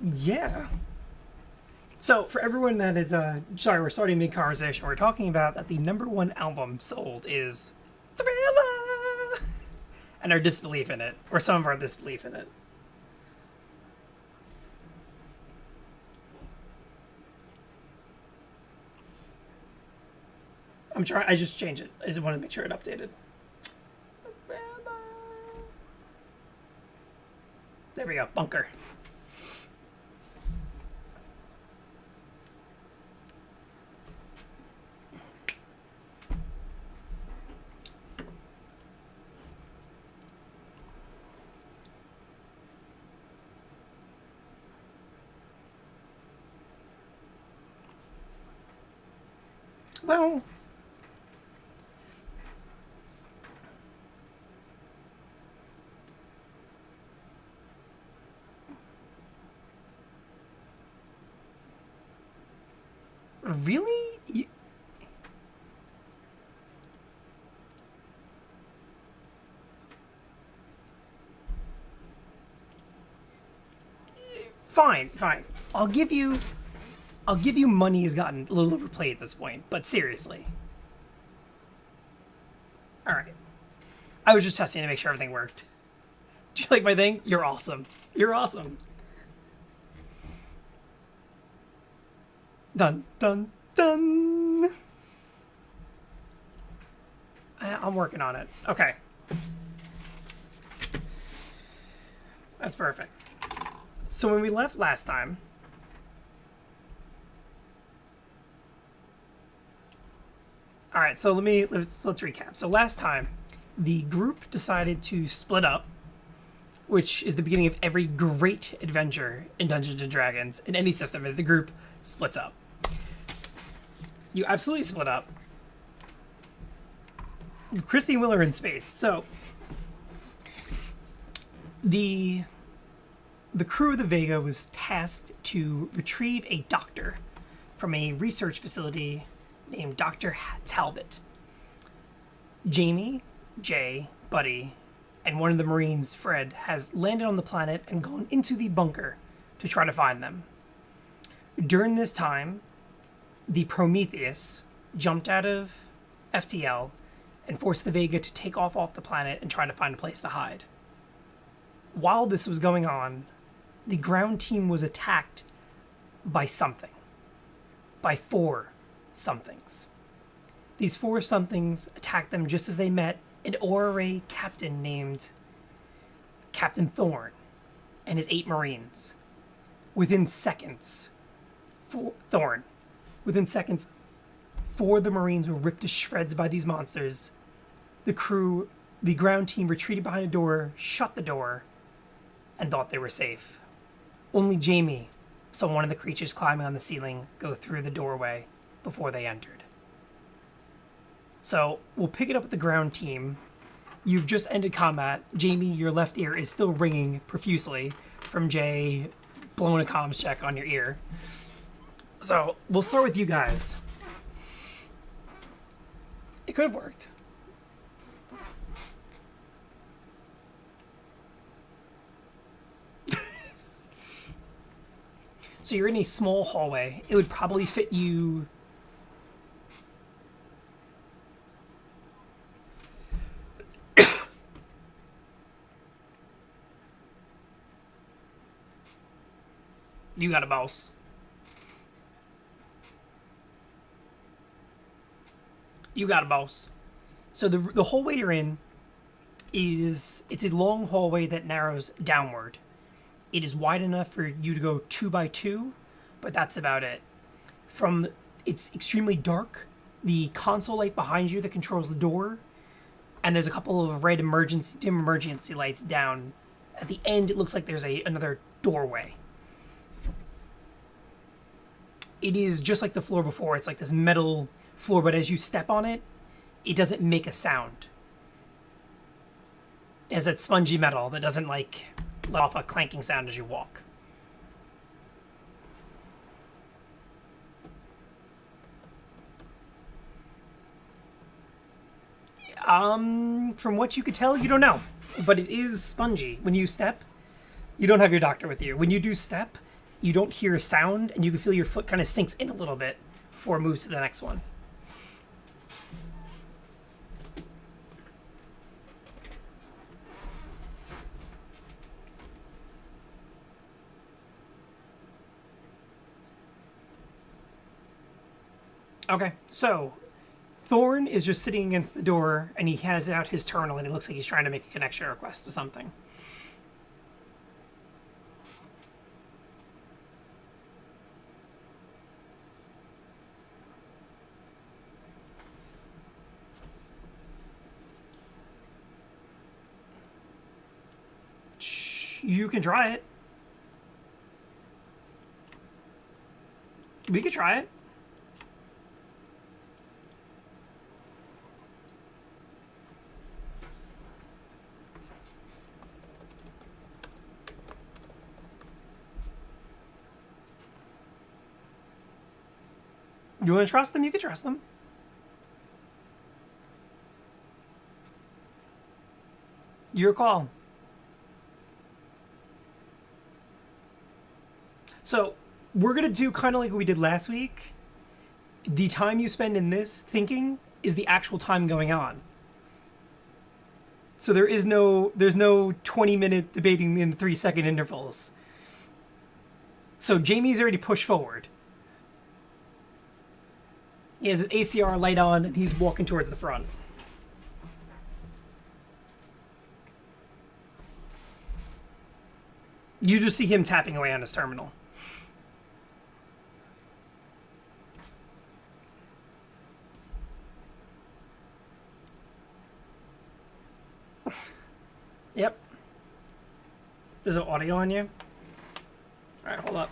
Yeah. So, for everyone that is, sorry, we're starting mid-conversation. We're talking about that the #1 album sold is Thriller! And our disbelief in it, or some of our disbelief in it. I'm trying, I just changed it. I just wanted to make sure it updated. There we go, Bunker. Well, really? Fine, fine. I'll give you money has gotten a little overplayed at this point, but seriously. Alright. I was just testing to make sure everything worked. Do you like my thing? You're awesome. You're awesome. Dun, dun, dun. I'm working on it. Okay. That's perfect. So when we left last time, all right, so let's recap. So last time, the group decided to split up, which is the beginning of every great adventure in Dungeons and Dragons in any system. Is the group splits up. You absolutely split up. Christy and Will are in space, so the crew of the Vega was tasked to retrieve a doctor from a research facility named Dr. Talbot. Jamie, Jay, Buddy, and one of the Marines, Fred, has landed on the planet and gone into the bunker to try to find them. During this time, the Prometheus jumped out of FTL and forced the Vega to take off the planet and try to find a place to hide. While this was going on, the ground team was attacked by something. By 4 somethings. These 4 somethings attacked them just as they met an Aura captain named Captain Thorn and his 8 Marines. Within seconds, 4 of the Marines were ripped to shreds by these monsters. The ground team retreated behind a door, shut the door, and thought they were safe. Only Jamie saw one of the creatures climbing on the ceiling go through the doorway before they entered. So, we'll pick it up with the ground team. You've just ended combat. Jamie, your left ear is still ringing profusely from Jay blowing a comms check on your ear. So, we'll start with you guys. It could have worked. So you're in a small hallway. It would probably fit you... You got a mouse. You got a mouse. So the hallway you're in it's a long hallway that narrows downward. It is wide enough for you to go 2 by 2, but that's about it. It's extremely dark. The console light behind you that controls the door, and there's a couple of red dim emergency lights down. At the end, it looks like there's another doorway. It is just like the floor before. It's like this metal floor, but as you step on it, it doesn't make a sound. It has that spongy metal that doesn't let off a clanking sound as you walk. From what you could tell, you don't know. But it is spongy. When you step, you don't have your doctor with you. When you do step, you don't hear a sound, and you can feel your foot kind of sinks in a little bit before it moves to the next one. Okay, so Thorn is just sitting against the door, and he has out his terminal, and it looks like he's trying to make a connection request to something. You can try it. We could try it. You want to trust them? You can trust them. Your call. So, we're going to do kind of like we did last week. The time you spend in this thinking is the actual time going on. So there's no 20-minute debating in 3-second intervals. So Jamie's already pushed forward. He has his ACR light on, and he's walking towards the front. You just see him tapping away on his terminal. Yep. There's an audio on you? Alright, hold up.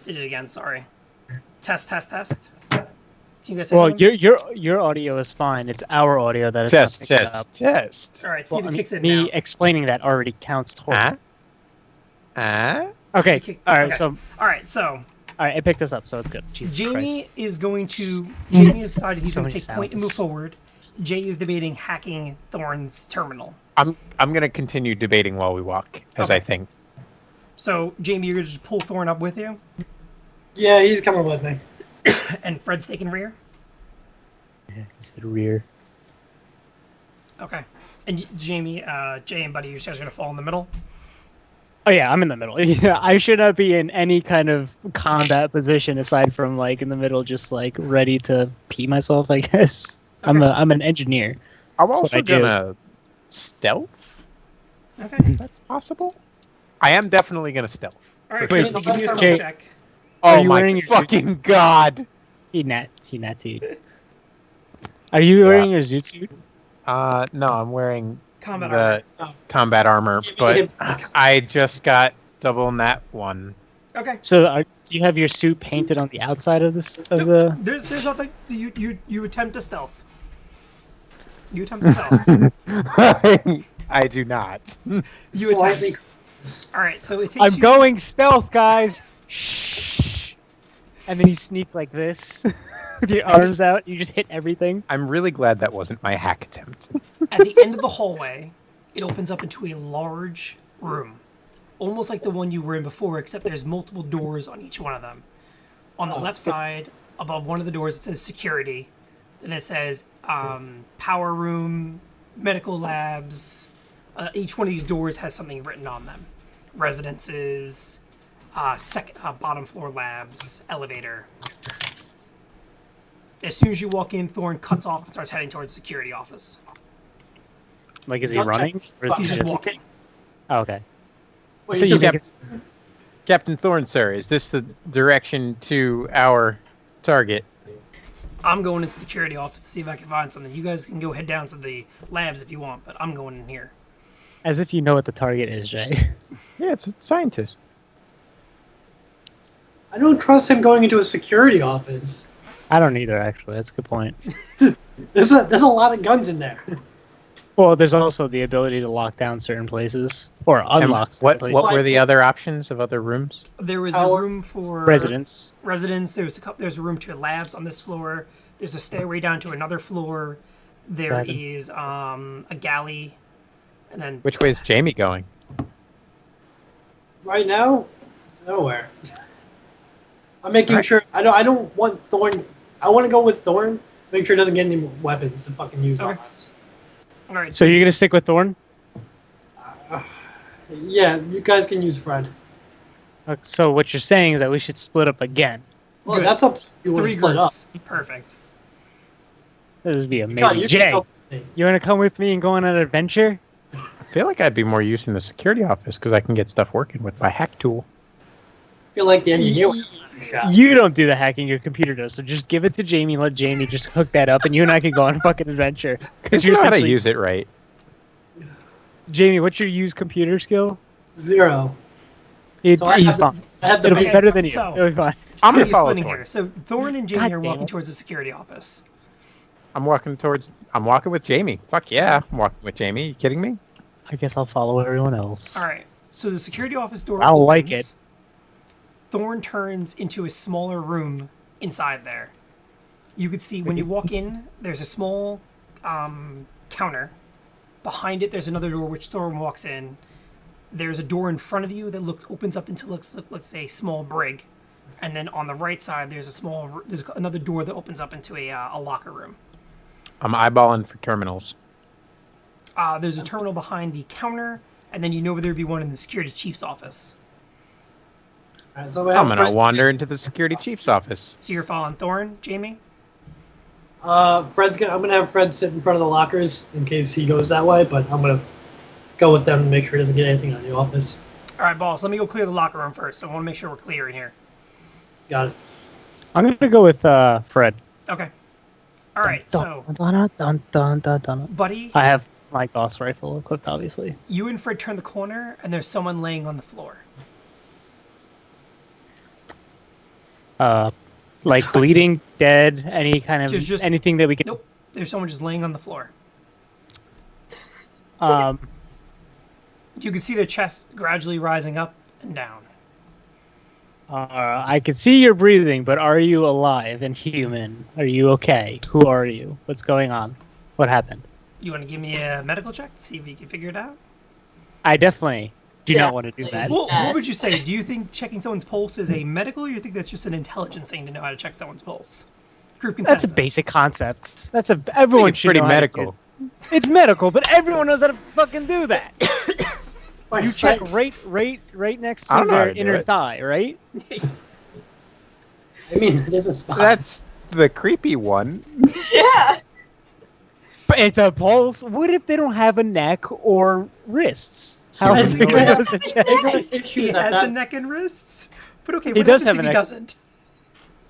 Did it again, sorry. Test. Can you guys say Well, something? your audio is fine. It's our audio that is Test. Alright, see Well, if it kicks in me now. explaining that already counts towards. Okay. Kick- All right. okay. So Alright, so I picked this up, so it's good. Jesus Jamie Christ. is going to. Jamie has decided he's So going to many take point and move sounds. forward. Jay is debating hacking Thorn's terminal. I'm gonna continue debating while we walk, as Okay. I think. So, Jamie, you're going to just pull Thorn up with you, Yeah, he's coming with me. and Fred's taking rear? You said rear. Okay. And Jamie, Jay and Buddy, you guys are going to fall in the middle? Oh yeah, I'm in the middle. Yeah, I should not be in any kind of combat position aside from like in the middle, just like ready to pee myself. I guess Okay. I'm an engineer. I'm That's what also I do. gonna stealth. Okay. That's possible. I am definitely gonna stealth. Alright, Wait, Chris, give me a stealth Jay- check. Are Oh you my wearing your fucking god! T. Are you wearing your zoot suit? No, I'm wearing Combat the armor. combat armor, but I just got double nat one. Okay. So do you have your suit painted on the outside of this? Of the? There's nothing. You attempt to stealth. You attempt to stealth. I do not. You Slightly. attempt. Alright, so it takes I'm you... going stealth, guys. Shh. And then you sneak like this, with your arms out. You just hit everything. I'm really glad that wasn't my hack attempt. At the end of the hallway, it opens up into a large room. Almost like the one you were in before, except there's multiple doors on each one of them. On the left side, above one of the doors, it says security. Then it says power room, medical labs. Each one of these doors has something written on them. Residences, bottom floor labs, elevator. As soon as you walk in, Thorn cuts off and starts heading towards the security office. Like, is he Not running? Or is He's he just walking. Oh, okay. Wait, So you you took- get Captain Thorne, sir, is this the direction to our target? I'm going into the security office to see if I can find something. You guys can go head down to the labs if you want, but I'm going in here. as if you know what the target is, Jay. Yeah, it's a scientist. I don't trust him going into a security office. I don't either, actually. That's a good point. There's a lot of guns in there. Well, there's also the ability to lock down certain places or And unlock certain what places. were the other options of other rooms? There was Our a room for Residents. residents. There's a room to labs on this floor. There's a stairway down to another floor. There 7. is a galley, and then Which way is Jamie going? Right now, nowhere. I'm making Alright. sure. I don't want Thorn. I want to go with Thorn. Make sure he doesn't get any weapons to fucking use on Okay. us. all right. So you're gonna stick with Thorn? Yeah, you guys can use Fred. So what you're saying is that we should split up again. Well, Good. that's up to you. Want to 3 split up? groups. Perfect. This would be Yeah, amazing. you can Jay, help me. you want to come with me and go on an adventure? I feel like I'd be more use in the security office because I can get stuff working with my hack tool. I feel like the engineer. would have a shot. You don't do the hacking, your computer does. So just give it to Jamie, let Jamie just hook that up, and you and I can go on a fucking adventure. Because You you're know how to essentially... use it right. Jamie, what's your use computer skill? 0. He's So I have fine. I have the It'll be Okay, better than you. so- It'll be fine. I'm How are gonna you follow splitting Thorn. here? So Thorn and Jamie God are damn walking it. towards the security office. I'm walking with Jamie. Fuck yeah, I'm walking with Jamie. You kidding me? I guess I'll follow everyone else. All right. So the security office door I'll opens. like it. Thorn turns into a smaller room inside there. You could see when you walk in, there's a small counter. Behind it, there's another door which Thorn walks in. There's a door in front of you that opens up into looks a small brig, and then on the right side there's another door that opens up into a locker room. I'm eyeballing for terminals. There's a terminal behind the counter, and then you know there'd be one in the security chief's office. Alright, so we have I'm gonna Fred wander sit- into the security chief's office. So you're following Thorn, Jamie? I'm gonna have Fred sit in front of the lockers in case he goes that way, but I'm gonna go with them to make sure he doesn't get anything out of the office. All right, boss. Let me go clear the locker room first. I want to make sure we're clear in here. Got it. I'm gonna go with Fred. Okay. All right. So, Dun. buddy, I have my Gauss rifle equipped, obviously. you and Fred turn the corner, and there's someone laying on the floor. Like bleeding, dead, any kind of Just- anything that we can. Nope. There's someone just laying on the floor. Um, You can see their chest gradually rising up and down. I can see you're breathing, but are you alive and human? Are you okay? Who are you? What's going on? What happened? You want to give me a medical check to see if you can figure it out? I definitely do not want to do that. What would you say? Do you think checking someone's pulse is a medical, or you think that's just an intelligence thing to know how to check someone's pulse? Group consensus. That's a basic concept. Everyone It's should pretty know how to medical. do- It's medical, but everyone knows how to fucking do that. My You check sight- right next I to don't know how their to do inner it. thigh, right? I mean, there's a spot. That's the creepy one. Yeah. But it's a pulse. What if they don't have a neck or wrists? How He is doesn't it know going that. to check? He Issues has at the that. neck and wrists. But okay, He what does happens have if a he neck. doesn't?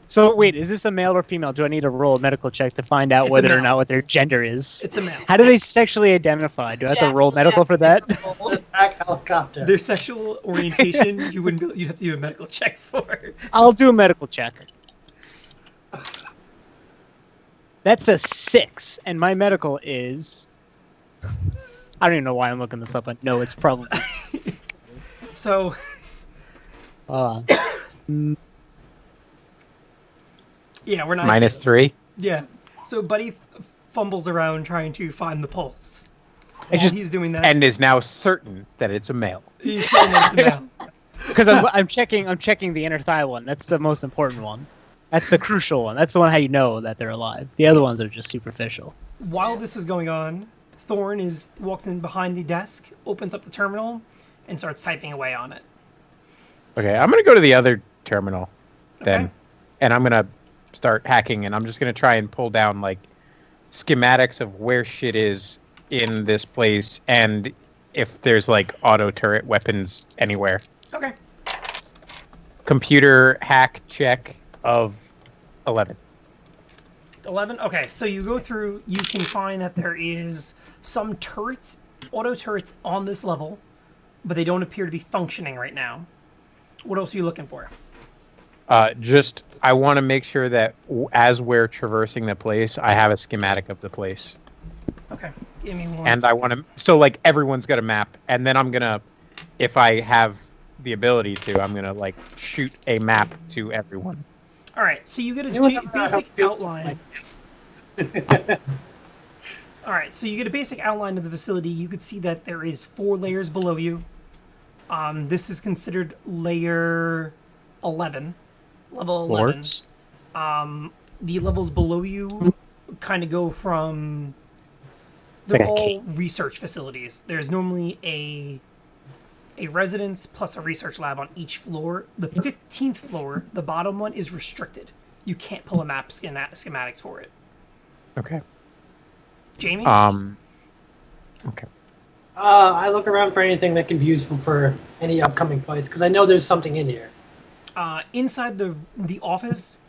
So wait, is this a male or female? Do I need to roll a medical check to find out It's a whether or male. not what their gender is? It's a male. How do they sexually identify? Do I have to roll medical for that? Attack helicopter. Their sexual orientation, you'd have to do a medical check for. I'll do a medical check. That's a 6, and my medical is. I don't even know why I'm looking this up. I know it's probably. So, yeah, we're not -3. Yeah. So Buddy fumbles around trying to find the pulse. I While just- he's doing that, And is now certain that it's a male. he's saying that it's a male. Because I'm checking the inner thigh one. That's the most important one. That's the crucial one. That's the one how you know that they're alive. The other ones are just superficial. While this is going on, Thorn walks in behind the desk, opens up the terminal, and starts typing away on it. Okay, I'm gonna go to the other terminal then, Okay. and I'm gonna start hacking, and I'm just gonna try and pull down like schematics of where shit is in this place, and if there's like auto turret weapons anywhere. Okay. Computer hack check of 11. 11? Okay, so you go through, you can find that there is some turrets, auto turrets on this level, but they don't appear to be functioning right now. What else are you looking for? Just I want to make sure that as we're traversing the place, I have a schematic of the place, Okay, give me one. and I want to. So like everyone's got a map, and then I'm gonna, if I have the ability to, I'm gonna like shoot a map to everyone. All right, so you get a Anyone have a basic field- outline. All right, so you get a basic outline of the facility. You could see that there is 4 layers below you. This is considered layer 11, level 11. Lords? The levels below you kind of go from. It's like They're a all research facilities. There's normally a residence plus a research lab on each floor. The 15th floor, the bottom one, is restricted. You can't pull a map schematics for it. Okay. Jamie? Okay. I look around for anything that can be useful for any upcoming fights, because I know there's something in here. Inside the office,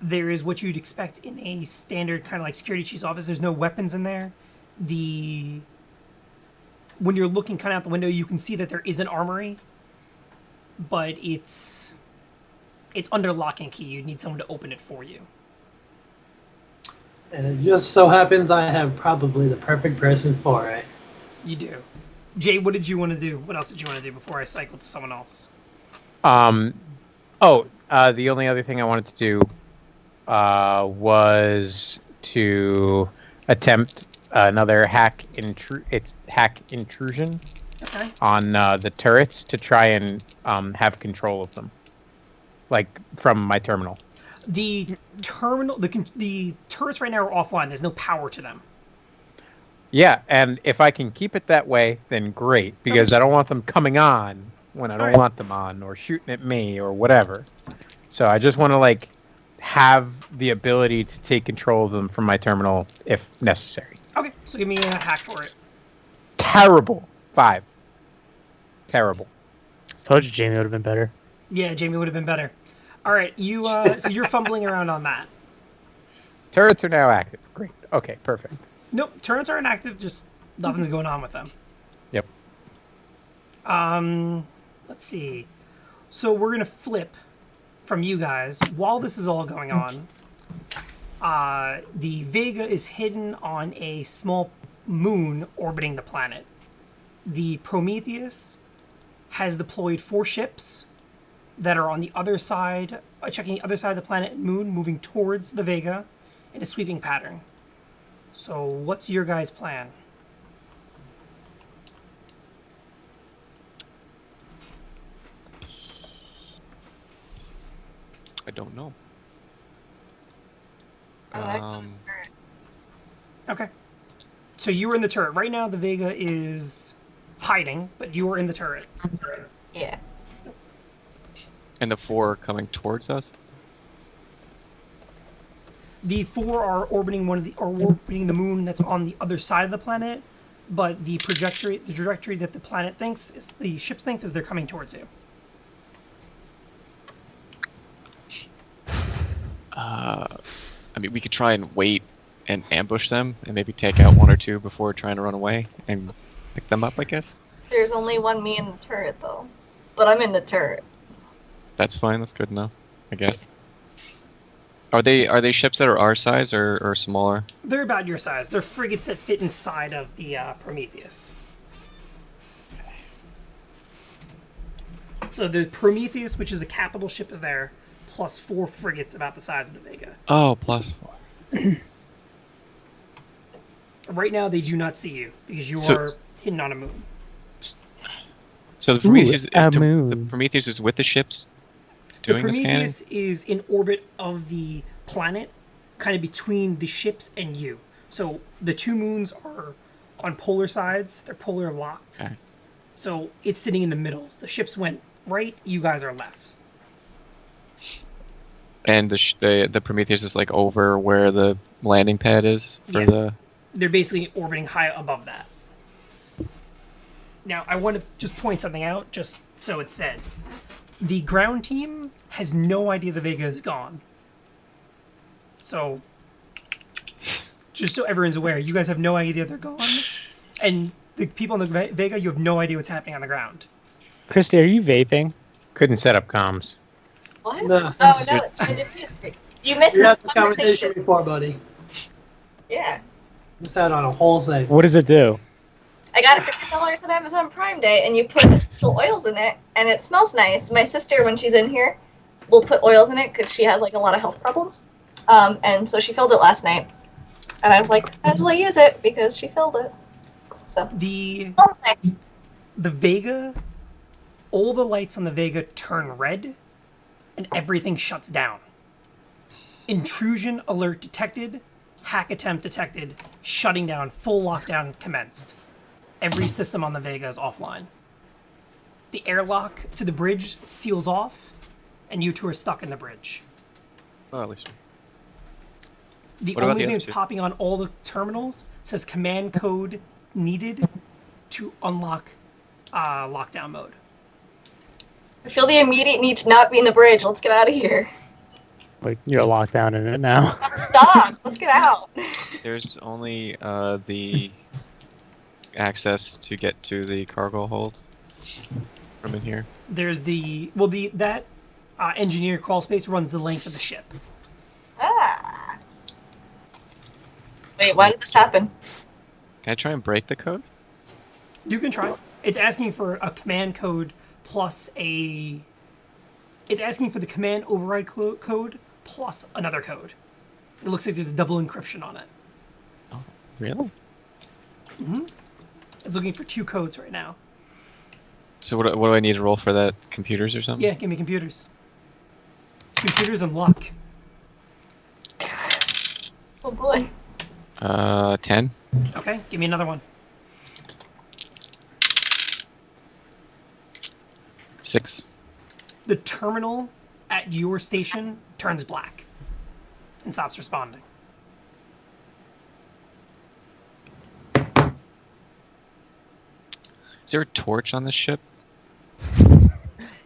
there is what you'd expect in a standard kind of like security chief's office. There's no weapons in there. When you're looking kind of out the window, you can see that there is an armory, but it's under lock and key. You need someone to open it for you. And it just so happens I have probably the perfect person for it. You do. Jay, what did you want to do? What else did you want to do before I cycle to someone else? The only other thing I wanted to do was to attempt another hack intrusion Okay. on the turrets to try and have control of them, like from my terminal. The terminal, the turrets right now are offline. There's no power to them. Yeah, and if I can keep it that way, then great, because I don't want them coming on when I don't Alright. want them on, or shooting at me, or whatever. So I just want to like have the ability to take control of them from my terminal if necessary. Okay, so give me a hack for it. Terrible. 5. Terrible. Told you Jamie would have been better. Yeah, Jamie would have been better. All right, so you're fumbling around on that. Turrets are now active. Great. Okay, perfect. Nope, turrets are inactive. Just nothing's going on with them. Yep. Let's see. So we're gonna flip from you guys while this is all going on. The Vega is hidden on a small moon orbiting the planet. The Prometheus has deployed 4 ships that are on the other side, checking the other side of the planet and moon, moving towards the Vega in a sweeping pattern. So what's your guys' plan? I don't know. Okay. So you were in the turret. Right now the Vega is hiding, but you are in the turret. Yeah. And the 4 are coming towards us? The 4 are orbiting orbiting the moon that's on the other side of the planet, but the trajectory that the planet thinks is the ships thinks is they're coming towards you. I mean, we could try and wait and ambush them and maybe take out 1 or 2 before trying to run away and pick them up, I guess. There's only one me in the turret, though. But I'm in the turret. That's fine, that's good enough, I guess. Are they ships that are our size or smaller? They're about your size. They're frigates that fit inside of the Prometheus. So the Prometheus, which is a capital ship, is there, plus 4 frigates about the size of the Vega. Oh, plus 4. Right now, they do not see you because you So- are hidden on a moon. So the Prometheus, a the moon. Prometheus is with the ships The doing the scanning? Prometheus is in orbit of the planet, kind of between the ships and you. So the 2 moons are on polar sides. They're polar locked. Okay. So it's sitting in the middle. The ships went right. You guys are left. And the Prometheus is like over where the landing pad is for Yeah. the... They're basically orbiting high above that. Now, I want to just point something out, just so it's said. The ground team has no idea the Vega is gone. So, just so everyone's aware, you guys have no idea they're gone. And the people on the Vega, you have no idea what's happening on the ground. Christy, are you vaping? Couldn't set up comms. What? No. Oh, no, it's my diffuser. You missed We had this this conversation conversation. before, buddy. Yeah. Missed out on a whole thing. What does it do? I got it for $10 on Amazon Prime Day, and you put essential oils in it, and it smells nice. My sister, when she's in here, will put oils in it because she has like a lot of health problems. And so she filled it last night. And I was like, might as well use it because she filled it. So, The oh, nice. the Vega, all the lights on the Vega turn red, and everything shuts down. Intrusion alert detected, hack attempt detected, shutting down, full lockdown commenced. Every system on the Vega is offline. The airlock to the bridge seals off, and you two are stuck in the bridge. Well, at least. The What about only the thing other that's two? popping on all the terminals says command code needed to unlock lockdown mode. I feel the immediate need to not be in the bridge. Let's get out of here. Like, you're locked down in it now. Stop. Let's get out. There's only the access to get to the cargo hold from in here. There's that engineer crawl space runs the length of the ship. Ah. Wait, why did this happen? Can I try and break the code? You can try. It's asking for a command code plus a. It's asking for the command override code plus another code. It looks like there's a double encryption on it. Really? It's looking for 2 codes right now. So what do I need to roll for that? Computers or something? Yeah, give me computers. Computers and luck. Oh boy. 10. Okay, give me another one. 6. The terminal at your station turns black and stops responding. Is there a torch on this ship?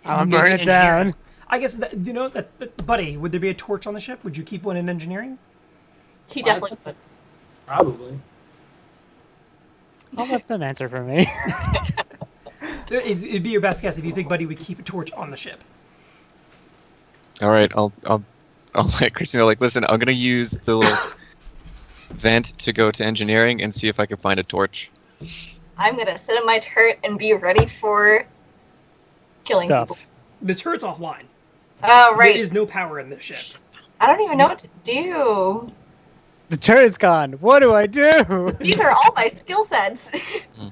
I'm Maybe burn it engineering. down. I guess buddy, would there be a torch on the ship? Would you keep one in engineering? He definitely would. Probably. I'll let them answer for me. It'd be your best guess if you think Buddy would keep a torch on the ship. All right, I'll let Christina like, listen, I'm gonna use the little vent to go to engineering and see if I can find a torch. I'm gonna sit in my turret and be ready for killing people. Stuff. The turret's offline. Oh, right. There is no power in this ship. I don't even know what to do. The turret's gone. What do I do? These are all my skill sets.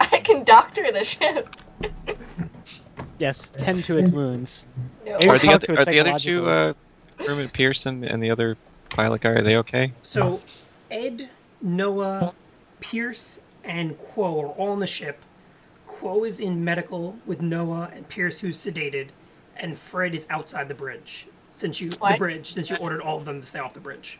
I can doctor the ship. Yes, tend to its wounds. No. Maybe Are the talk other to it are the other two psychologically. Herman Pearson and the other pilot guy, are they okay? So, Ed, Noah, Pierce, and Quo are all on the ship. Quo is in medical with Noah and Pierce, who's sedated, and Fred is outside the bridge. Since you What? ordered all of them to stay off the bridge.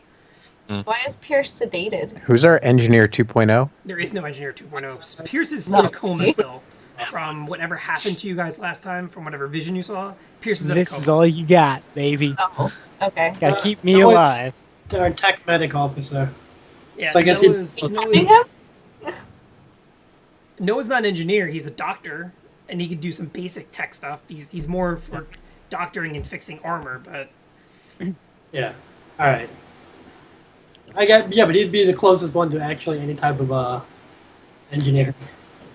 Why is Pierce sedated? Who's our engineer 2.0? There is no Engineer 2.0. Pierce is No. in a coma still. From whatever happened to you guys last time, from whatever vision you saw, Pierce is in a This coma. is all you got, baby. Oh, okay. Gotta keep me that was- alive. Our tech medic officer. Yeah, So I guess Noah's not an engineer. He's a doctor, and he could do some basic tech stuff. He's more for doctoring and fixing armor, but Yeah. All right. But he'd be the closest one to actually any type of engineer.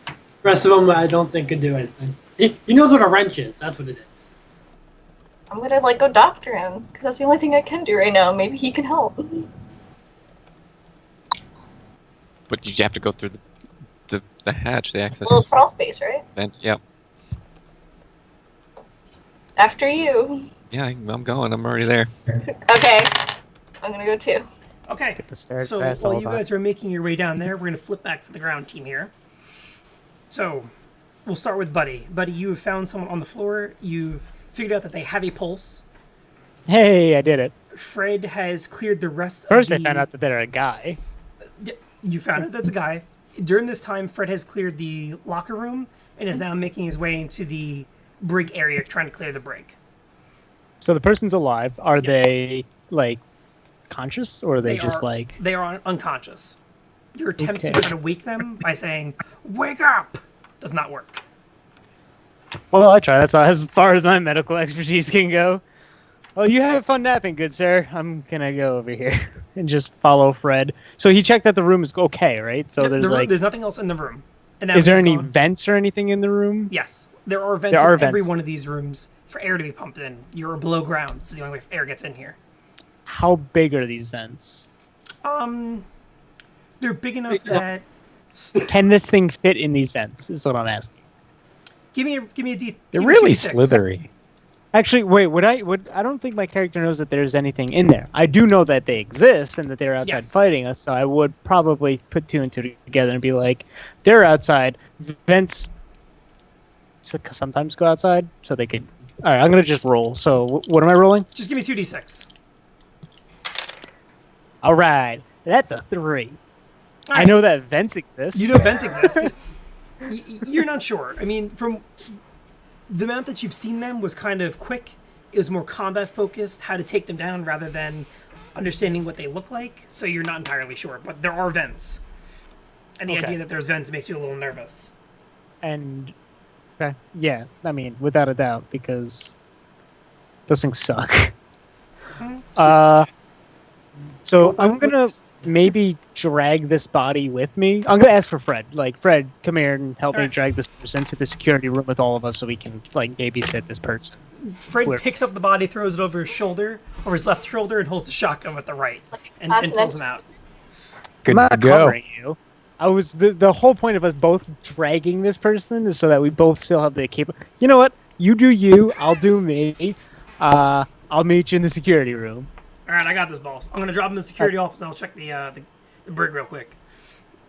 The rest of them, I don't think could do anything. He knows what a wrench is. That's what it is. I'm gonna go doctor him because that's the only thing I can do right now. Maybe he can help. But you have to go through the hatch, the access Little crawl space, right? vent. Yep. After you. Yeah, I'm going. I'm already there. Okay. I'm gonna go too. okay. Get the stairs So fast while all you the guys are making your way down there, we're gonna flip back to the ground team here. So we'll start with Buddy. Buddy, you have found someone on the floor. You've figured out that they have a pulse. Hey, I did it. Fred has cleared the rest First, of I the... found out that they're a guy. You found it. That's a guy. During this time, Fred has cleared the locker room and is now making his way into the brig area, trying to clear the brig. So the person's alive. Are they conscious, or are they just They are unconscious. Your attempts Okay. to try to wake them by saying, "Wake up!" does not work. Well, I try. That's as far as my medical expertise can go. Well, you have fun napping, good sir. I'm gonna go over here and just follow Fred. So he checked that the room is okay, right? So There's nothing else in the room. And that is there was any gone. vents or anything in the room? Yes, there are vents There are in every vents. one of these rooms for air to be pumped in. You're below ground. It's the only way air gets in here. How big are these vents? They're big enough that. Can this thing fit in these vents? Is what I'm asking. Give me a D. They're give me a really 2d6. slithery. Actually, wait. I don't think my character knows that there's anything in there. I do know that they exist and that they're outside Yes. fighting us. So I would probably put two and two together and be like, they're outside. Vents sometimes go outside, so they could. All right, I'm gonna just roll. So what am I rolling? Just give me 2d6. All right, that's a 3. All I right. know that vents exist. You know vents exist. You're not sure. I mean, from the amount that you've seen them was kind of quick. It was more combat focused, how to take them down rather than understanding what they look like. So you're not entirely sure, but there are vents, and the Okay. idea that there's vents makes you a little nervous. And okay, yeah, I mean, without a doubt, because those things suck. So I'm gonna maybe drag this body with me. I'm gonna ask for Fred. Like, Fred, come here and help me Alright. drag this person to the security room with all of us, so we can like babysit this person. Fred Where? picks up the body, throws it over his shoulder, over his left shoulder, and holds the shotgun with the right, Like a and pulls him continental out. Good I'm to not go. covering you. I was the whole point of us both dragging this person is so that we both still have the capable. You know what? You do you. I'll do me. I'll meet you in the security room. All right, I got this, boss. I'm gonna drop him in the security office, and I'll check the brig real quick.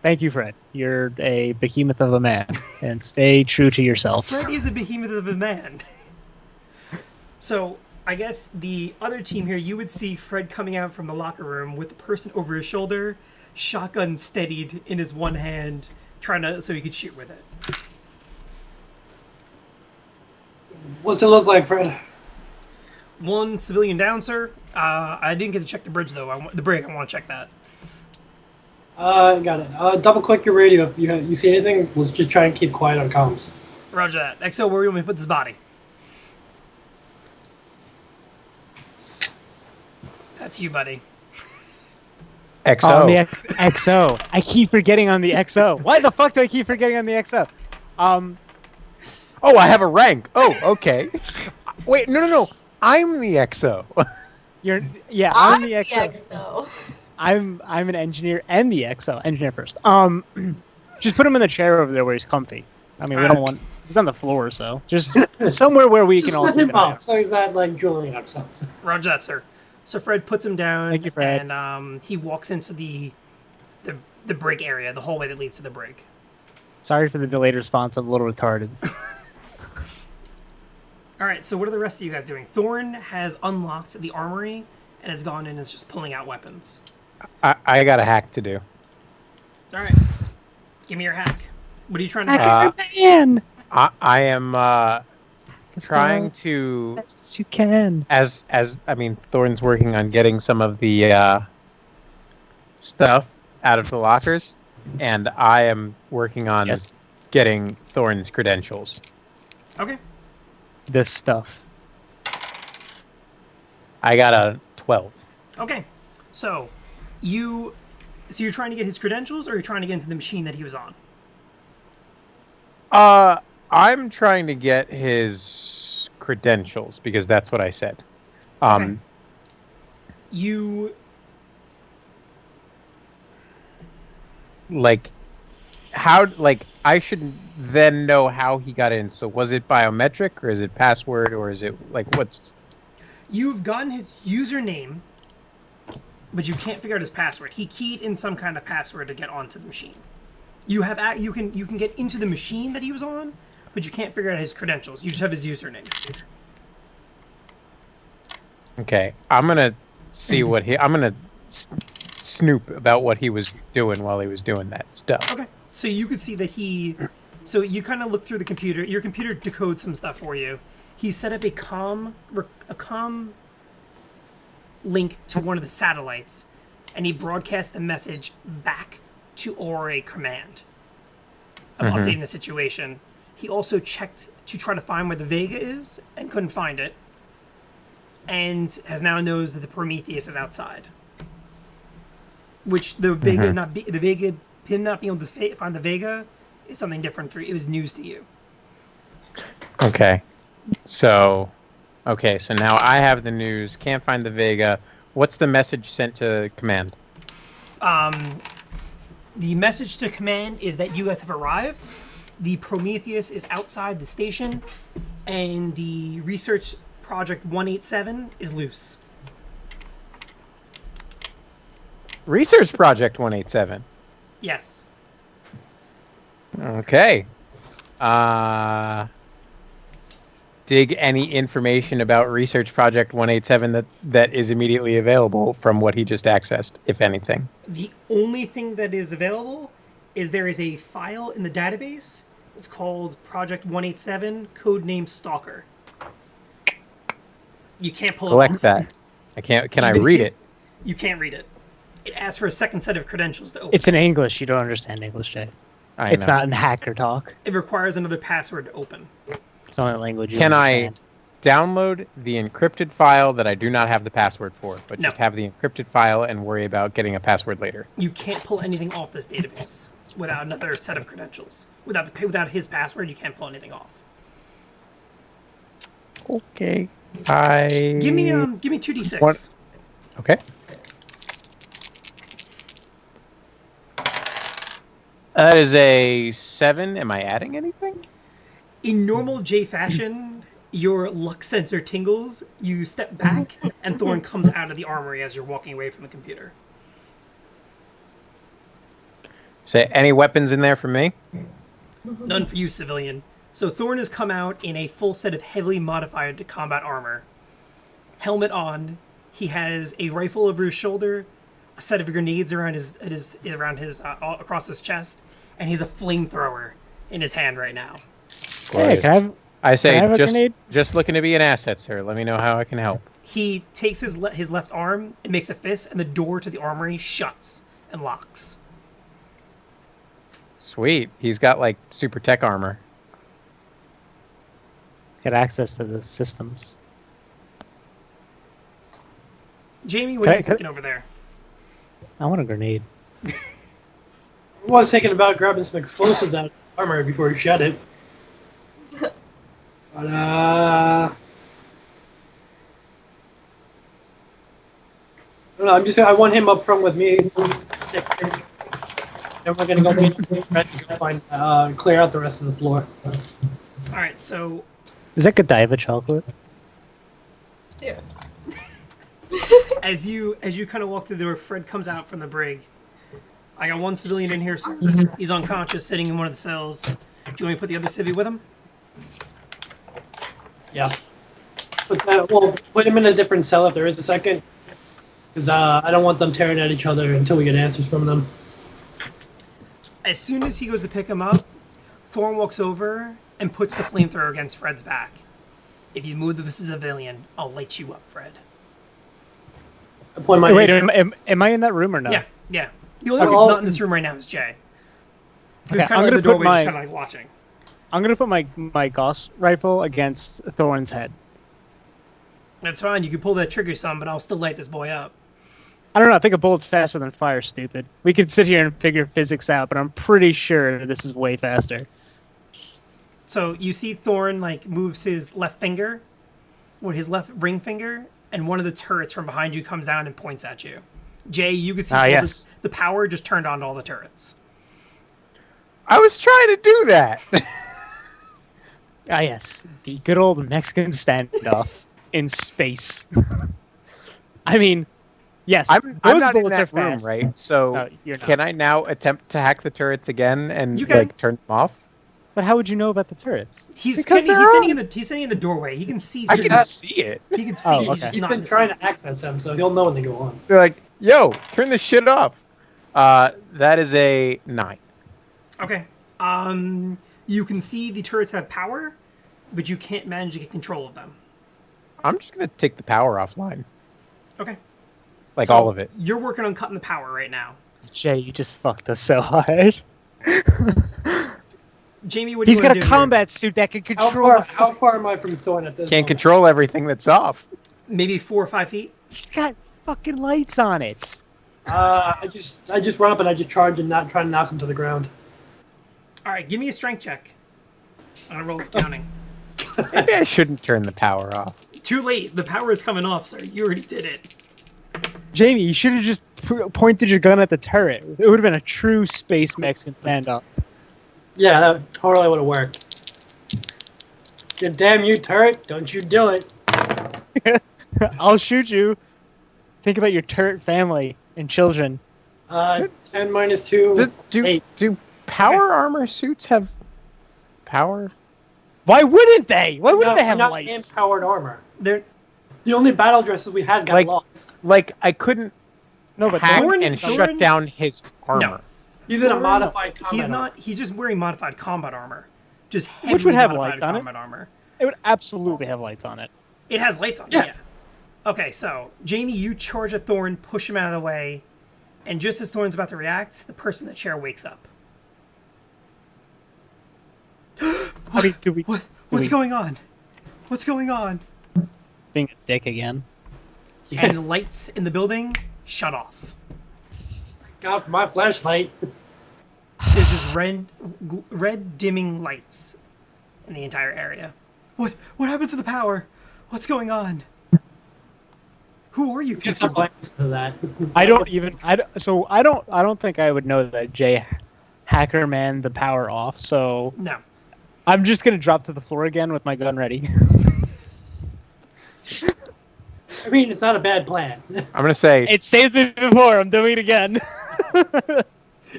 Thank you, Fred. You're a behemoth of a man, and stay true to yourself. Fred is a behemoth of a man. So, I guess the other team here, you would see Fred coming out from the locker room with the person over his shoulder, shotgun steadied in his one hand, so he could shoot with it. What's it look like, Fred? One civilian down, sir. I didn't get to check the bridge though. The brig. I want to check that. Got it. Double click your radio. If you see anything, let's just try and keep quiet on comms. Roger that. XO, where do you want me to put this body? That's you, buddy. XO. On the XO. I keep forgetting on the XO. Why the fuck do I keep forgetting on the XO? Oh, I have a rank. Oh, okay. Wait, no. I'm the XO. I'm the XO. XO. I'm an engineer and the XO. Engineer first. Just put him in the chair over there where he's comfy. I mean, we don't want. He's on the floor, so just somewhere where we can Just all. let keep him an eye on up, so he's not like drooling himself. Roger that, sir. So Fred puts him down, Thank you, Fred. and he walks into the brig area, the hallway that leads to the brig. Sorry for the delayed response. I'm a little retarded. All right, so what are the rest of you guys doing? Thorn has unlocked the armory and has gone in and is just pulling out weapons. I got a hack to do. All right, give me your hack. What are you trying to hack? Man, I am trying to, best as you can. as I mean, Thorn's working on getting some of the stuff out of the lockers, and I am working on Yes. getting Thorn's credentials. Okay. This stuff. I got a 12. Okay. So you're trying to get his credentials, or you're trying to get into the machine that he was on? I'm trying to get his credentials because that's what I said. Okay. You Like, how? Like, I should then know how he got in. So, was it biometric, or is it password, or is it like what's? you've gotten his username, but you can't figure out his password. He keyed in some kind of password to get onto the machine. You can get into the machine that he was on, but you can't figure out his credentials. You just have his username. Okay, I'm gonna see what he. I'm gonna snoop about what he was doing while he was doing that stuff. Okay. So you could see that so you kind of look through the computer. Your computer decodes some stuff for you. He set up a comm link to one of the satellites, and he broadcast the message back to ORA Command of updating the situation. He also checked to try to find where the Vega is and couldn't find it, and has now knows that the Prometheus is outside. Which the Vega him not being able to find the Vega is something different for you. It was news to you. Okay, so now I have the news. Can't find the Vega. What's the message sent to command? The message to command is that you guys have arrived. The Prometheus is outside the station, and the research project 187 is loose. Research Project 187. Yes. Okay. Dig any information about Research Project 187 that is immediately available from what he just accessed, if anything. The only thing that is available is there is a file in the database. It's called Project 187, codename Stalker. You can't pull it Collect off. that. I can't. Can I Even read if- it? You can't read it. It asks for a second set of credentials to open. It's in English. You don't understand English, Jay. It's not in hacker talk. It requires another password to open. It's the only language you Can I understand. download the encrypted file that I do not have the password for, but No. just have the encrypted file and worry about getting a password later? You can't pull anything off this database without another set of credentials. Without his password, you can't pull anything off. Okay. Give me 2d6. What? Okay. That is a 7. Am I adding anything? In normal J fashion, your luck sensor tingles. You step back, and Thorn comes out of the armory as you're walking away from the computer. Say any weapons in there for me? None for you, civilian. So Thorn has come out in a full set of heavily modified combat armor. Helmet on. He has a rifle over his shoulder, a set of grenades around across his chest, and he has a flamethrower in his hand right now. Hey, can I have, I say, can I have a just grenade? just looking to be an asset, sir. Let me know how I can help. He takes his left arm and makes a fist, and the door to the armory shuts and locks. Sweet. He's got like super tech armor. Get access to the systems? Jamie, what are you Can I- thinking over there? I want a grenade. I was thinking about grabbing some explosives out of the armor before he shut it. But, I don't know, I want him up front with me. And we're gonna go meet Fred and go find, clear out the rest of the floor. All right, so Is that Godiva chocolate? Yes. as you kind of walk through the door, Fred comes out from the brig. I got one civilian in here, sir. He's unconscious, sitting in one of the cells. Do you want me to put the other civvy with him? Yeah. But, we'll put him in a different cell if there is a second. Because I don't want them tearing at each other until we get answers from them. As soon as he goes to pick him up, Thorn walks over and puts the flamethrower against Fred's back. If you move this civilian, I'll light you up, Fred. I point my Wait, ace- am I in that room or no? Yeah. The only one Well- who's not in this room right now is Jay. Who's Okay, kind I'm of in gonna the put doorway, just my- kind of like watching. I'm gonna put my Gauss rifle against Thorn's head. That's fine. You can pull that trigger some, but I'll still light this boy up. I don't know. I think a bullet's faster than fire. Stupid. We could sit here and figure physics out, but I'm pretty sure this is way faster. So you see Thorn like moves his left finger, with his left ring finger, and one of the turrets from behind you comes down and points at you. Jay, you can see all yes. the power just turned on to all the turrets. I was trying to do that. Ah, yes, the good old Mexican standoff in space. I mean, yes, I'm those not in bullets that are room, fast. right? So No, you're not. can I now attempt to hack the turrets again and You can. like turn them off? But how would you know about the turrets? He's Because they're he's standing in the doorway. He can see. I through can the- see it. He can see. Oh, He's okay. just He's not been in the trying scene. to access them, so he'll know when they go on. They're like, "Yo, turn this shit off." That is a 9. Okay. You can see the turrets have power, but you can't manage to get control of them. I'm just gonna take the power offline, Okay. like So, all of it. You're working on cutting the power right now. Jay, you just fucked us so hard. Jamie, what do He's you got want a to do? Here? combat suit that can How control. far, how far am I from Thorn at this Can't moment? control everything that's off. Maybe 4 or 5 feet. He's got fucking lights on it. I just run up and I just charge and not try to knock him to the ground. All right, give me a strength check. I'm gonna roll counting. Maybe I shouldn't turn the power off. Too late. The power is coming off, sir. You already did it. Jamie, you should have just pointed your gun at the turret. It would have been a true space Mexican standoff. Yeah, that totally would have worked. God damn you, turret! Don't you do it. I'll shoot you. Think about your turret family and children. 10 minus 2. Do power armor suits have power? Why wouldn't they? Why wouldn't they have not lights? powered armor. They're The only battle dresses we had got Like- lost. Like I couldn't No, but hack Thorn- and Thorn- shut down his armor. He's in a Thorn- modified combat. He's not. He's just wearing modified combat armor. Just heavily Which would have modified lights on it. combat armor. it would absolutely have lights on it. It has lights on it. Yeah. Yeah. Okay, so Jamie, you charge at Thorn, push him out of the way, and just as Thorn's about to react, the person in the chair wakes up. I mean, do we What's we- going on? What's going on? being a dick again? And the lights in the building shut off. Got my flashlight. There's just red dimming lights in the entire area. What happened to the power? What's going on? Who are you Get some people? blanks to that. I don't even. I don't think I would know that Jay Hacker Man the power off. So No. I'm just gonna drop to the floor again with my gun ready. I mean, it's not a bad plan. I'm gonna say It saved me before. I'm doing it again.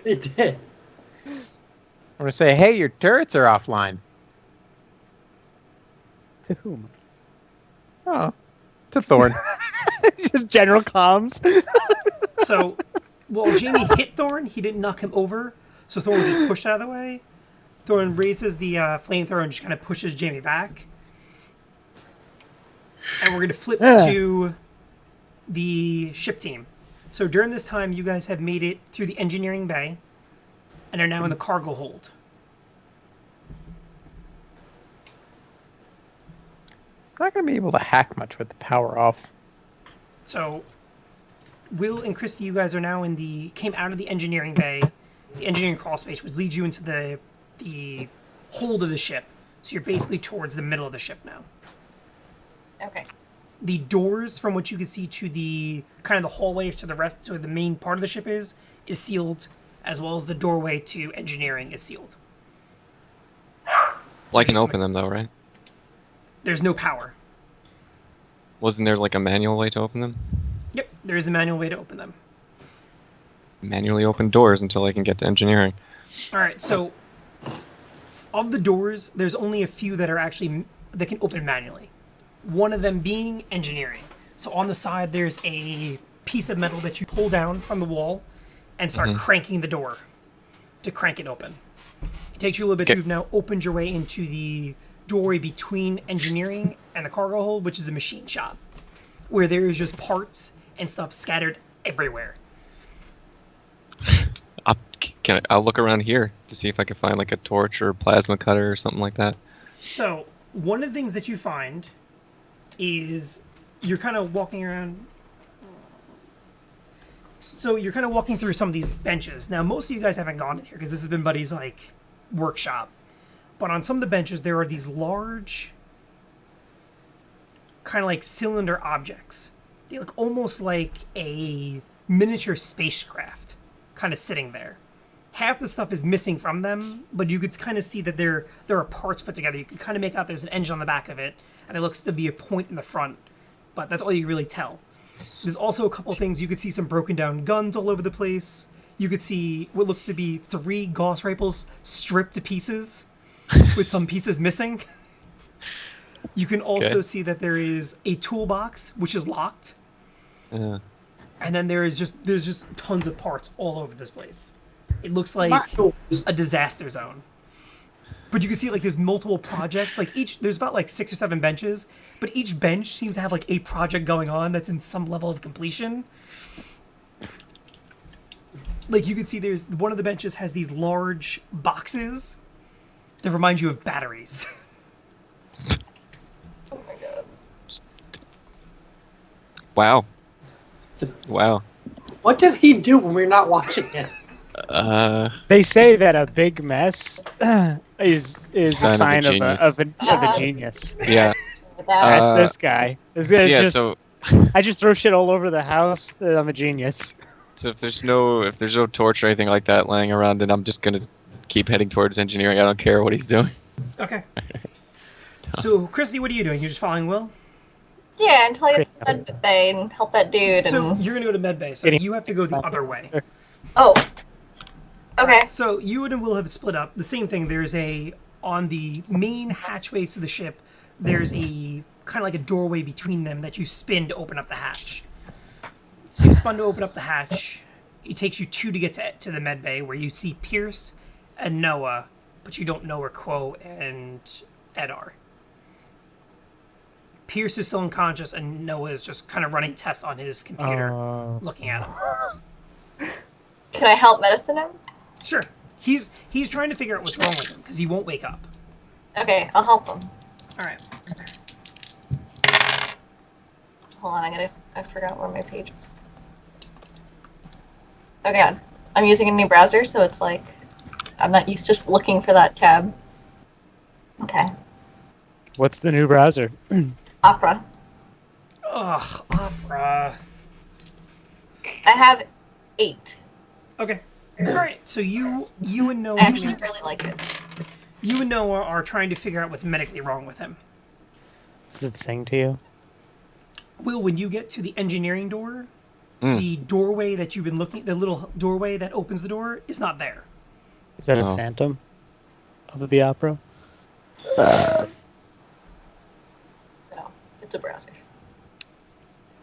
It did. I'm gonna say, hey, your turrets are offline. To whom? Oh, to Thorn. Just general comms. So, while Jamie hit Thorn, he didn't knock him over, so Thorn was just pushed out of the way. Thorn raises the flamethrower and just kind of pushes Jamie back. And we're going to flip to the ship team. So during this time, you guys have made it through the engineering bay and are now in the cargo hold. I'm not gonna be able to hack much with the power off. So, Will and Christy, you guys are now came out of the engineering bay, the engineering crawl space, which leads you into the hold of the ship. So you're basically towards the middle of the ship now. Okay. The doors from which you can see to the kind of the hallway to the main part of the ship is sealed, as well as the doorway to engineering is sealed. Well, I can open them though, right? There's no power. Wasn't there like a manual way to open them? Yep, there is a manual way to open them. Manually open doors until I can get to engineering. All right, so of the doors, there's only a few that can open manually. One of them being engineering. So on the side, there's a piece of metal that you pull down from the wall and start cranking the door to crank it open. It takes you a little bit. Okay. You've now opened your way into the doorway between engineering and the cargo hold, which is a machine shop, where there is just parts and stuff scattered everywhere. I'll look around here to see if I can find like a torch or a plasma cutter or something like that. So one of the things that you find is you're kind of walking around. So you're kind of walking through some of these benches. Now, most of you guys haven't gone in here because this has been Buddy's like workshop. But on some of the benches, there are these large, kind of like cylinder objects. They look almost like a miniature spacecraft, kind of sitting there. Half the stuff is missing from them, but you could kind of see that there are parts put together. You can kind of make out there's an engine on the back of it, and it looks to be a point in the front. But that's all you really tell. There's also a couple things. You could see some broken down guns all over the place. You could see what looks to be 3 Gauss rifles stripped to pieces, with some pieces missing. You can also Okay. see that there is a toolbox which is locked, Uh, and then there's just tons of parts all over this place. It looks like Not a disaster zone. But you can see like there's multiple projects. Like there's about like 6 or 7 benches, but each bench seems to have like a project going on that's in some level of completion. Like you can see there's one of the benches has these large boxes that remind you of batteries. Oh my god. wow. Wow. What does he do when we're not watching it? They say that a big mess is a Sign sign of a of a genius. genius. Yeah. With That's that, this guy. This guy's Yeah. just. So I just throw shit all over the house. I'm a genius. So if there's no torch or anything like that laying around, then I'm just gonna keep heading towards engineering. I don't care what he's doing. Okay. So, Christy, what are you doing? You're just following Will? Yeah, until I get to the med bay and help that dude. So And you're gonna go to medbay. So you have to go the other way. oh, okay. So you and Will have split up. The same thing. There's on the main hatchways to the ship. There's a kind of like a doorway between them that you spin to open up the hatch. So you spun to open up the hatch. It takes you 2 to get to the medbay, where you see Pierce and Noah, but you don't know where Quo and Ed are. Pierce is still unconscious, and Noah is just kind of running tests on his computer, looking at him. Can I help medicine him? Sure. He's trying to figure out what's wrong with him, because he won't wake up. Okay, I'll help him. All right. Hold on, I forgot where my page is. Oh god. I'm using a new browser, so it's like I'm not used to just looking for that tab. Okay. What's the new browser? Opera. Ugh, Opera. I have 8. Okay. All right. So you and Noah, I actually really like it. you and Noah are trying to figure out what's medically wrong with him. Does it sing to you? Will, when you get to the engineering door, Mm. the doorway that you've been looking, the little doorway that opens the door, is not there. Is that Oh. a phantom of the opera? No, it's a browser.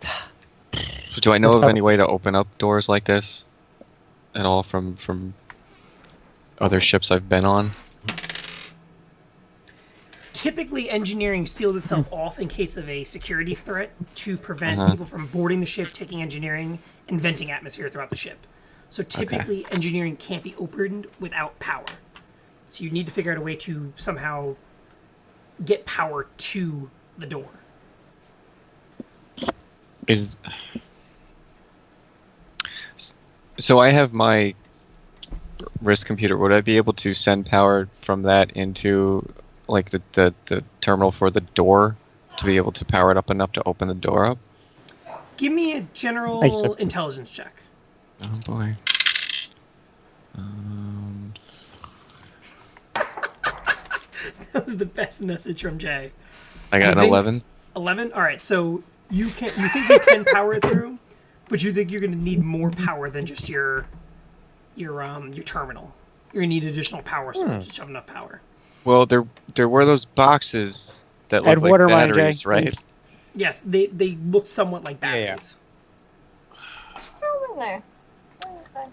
So do I know Let's of have- any way to open up doors like this at all from other ships I've been on? Typically, engineering sealed itself off in case of a security threat to prevent Uh-huh. people from boarding the ship, taking engineering, and venting atmosphere throughout the ship. So typically, engineering can't be opened without power. So you need to figure out a way to somehow get power to the door. So I have my wrist computer. Would I be able to send power from that into like the terminal for the door to be able to power it up enough to open the door up? Give me a general Thanks, sir. intelligence check. Oh boy. That was the best message from Jay. I got I an think- 11. 11. All right, so you think you can power it through, but you think you're going to need more power than just your terminal. You're going to need additional power source to shove enough power. Well, there were those boxes that Add looked like water line, Jay, batteries, right? please. Yes, they looked somewhat like Yeah, yeah. batteries. Throw them in there. Oh, fine.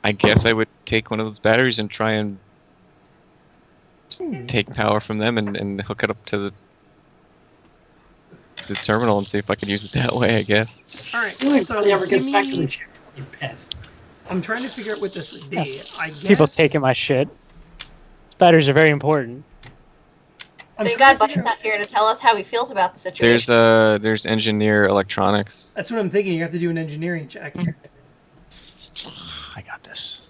I guess I would take one of those batteries and try and take power from them and hook it up to the terminal and see if I can use it that way, I guess. All right, If so he ever give gets back to the me, ship, he's pissed. I'm trying to figure out what this would be. I guess People taking my shit. Batteries are very important. I'm Thank trying God to Buddy's figure out- not here to tell us how he feels about the situation. There's engineer electronics. That's what I'm thinking. You have to do an engineering check. I got this.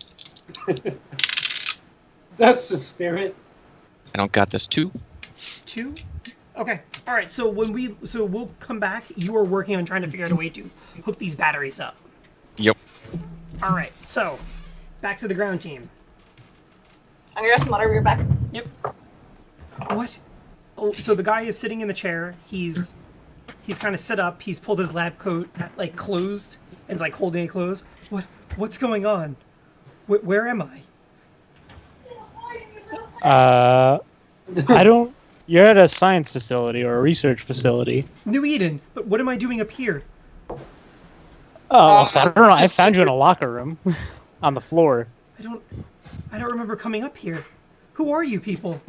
That's the spirit. I don't got this too. 2. Okay. All right. So we'll come back. You are working on trying to figure out a way to hook these batteries up. Yep. All right. So back to the ground team. I'm gonna grab some water. We're back. Yep. What? Oh, so the guy is sitting in the chair. He's kind of set up. He's pulled his lab coat like closed and is like holding it closed. What's going on? Where am I? I don't. You're at a science facility or a research facility. New Eden. But what am I doing up here? Oh, I don't know. I found you in a locker room, on the floor. I don't remember coming up here. Who are you people?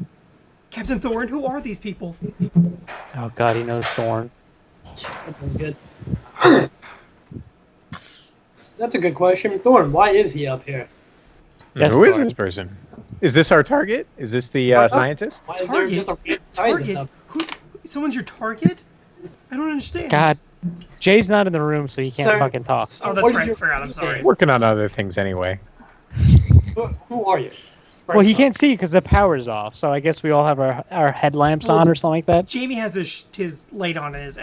Captain Thorne, who are these people? Oh God, he knows Thorn. That sounds good. That's a good question. Thorn, why is he up here? Yes, Who is Lord. this person? Is this our target? Is this the scientist? Why is there Target? just a random scientist Target? up Who's someone's your target? I don't understand. God, Jay's not in the room, so he can't Sir. fucking talk. Oh, What that's is right. I your- forgot. I'm sorry. Working on other things anyway. Who are you? Well, he can't see because the power's off. So I guess we all have our headlamps on or something like that. Jamie has his light on his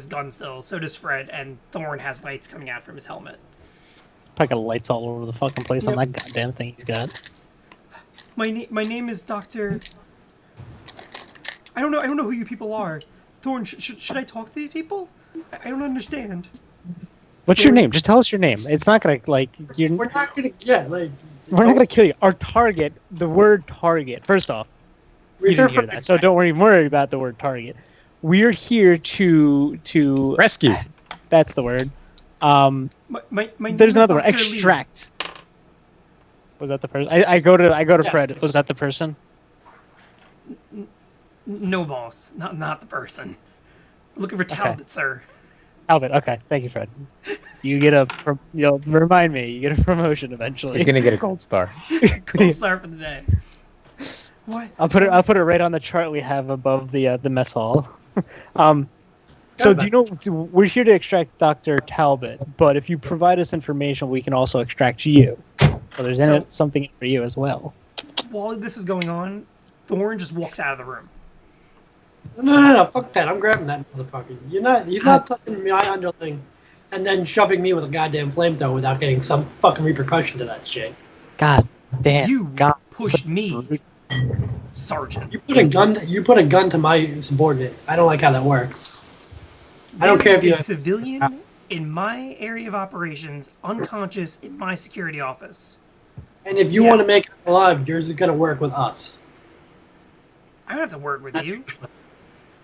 gun still. So does Fred, and Thorne has lights coming out from his helmet. Probably got lights all over the fucking place on Yep. that goddamn thing he's got. My name is Doctor. I don't know who you people are. Thorn, should I talk to these people? I don't understand. What's your name? Just tell us your name. It's not gonna like you're. We're not gonna get like. We're not gonna kill you. Our target, the word target. First off, you didn't hear that, so don't worry about the word target. We're here to Rescue. That's the word. My name There's is another one. Dr. Lee. Extract. Was that the person? I go to Yes. Fred. Was that the person? No, boss, not the person. Looking for Talbot, sir. Albert. Okay, thank you, Fred. You get remind me. You get a promotion eventually. He's gonna get a gold star. Cool start for the day. What? I'll put it right on the chart we have above the mess hall. So do you know we're here to extract Dr. Talbot, but if you provide us information, we can also extract you. So there's something for you as well. While this is going on, Thorn just walks out of the room. No, fuck that. I'm grabbing that motherfucker. He's not touching my underling and then shoving me with a goddamn flamethrower without getting some fucking repercussion to that shit. God damn. You God. pushed me, Sergeant. You put a gun to my subordinate. I don't like how that works. I don't There care if is you a civilian in my area of operations, unconscious in my security office. and if you Yeah. want to make it alive, yours is gonna work with us. I don't have to work with you.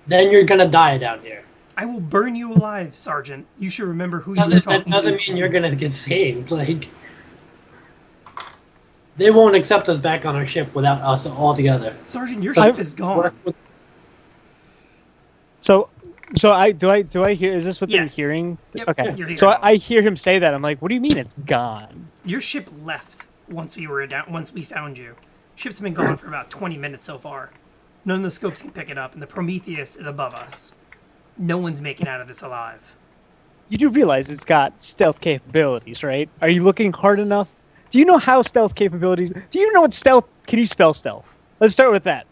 Then you're gonna die down here. I will burn you alive, Sergeant. You should remember who you were That talking doesn't to. mean you're gonna get saved. Like, they won't accept us back on our ship without us all together. Sergeant, your So ship is gone. work with- So I hear? Is this what Yeah. they're hearing? Yep, Okay. you're hearing So it. I hear him say that. I'm like, what do you mean it's gone? Your ship left once we found you. Ship's been gone for about 20 minutes so far. None of the scopes can pick it up, and the Prometheus is above us. No one's making out of this alive. You do realize it's got stealth capabilities, right? Are you looking hard enough? Do you know how stealth capabilities? Do you know what stealth? Can you spell stealth? Let's start with that.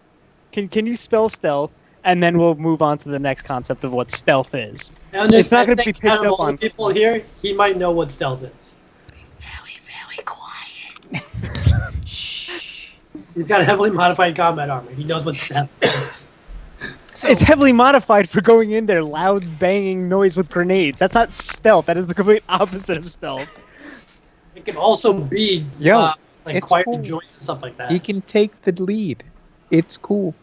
Can you spell stealth? And then we'll move on to the next concept of what stealth is. And It's not I gonna be think picked out of up all on- the people here, he might know what stealth is. Shh. He's got heavily modified combat armor. He knows what stealth is. So, It's heavily modified for going in there, loud banging noise with grenades. That's not stealth. That is the complete opposite of stealth. It can also be Yo, like it's quiet cool. joints and stuff like that. He can take the lead. It's cool.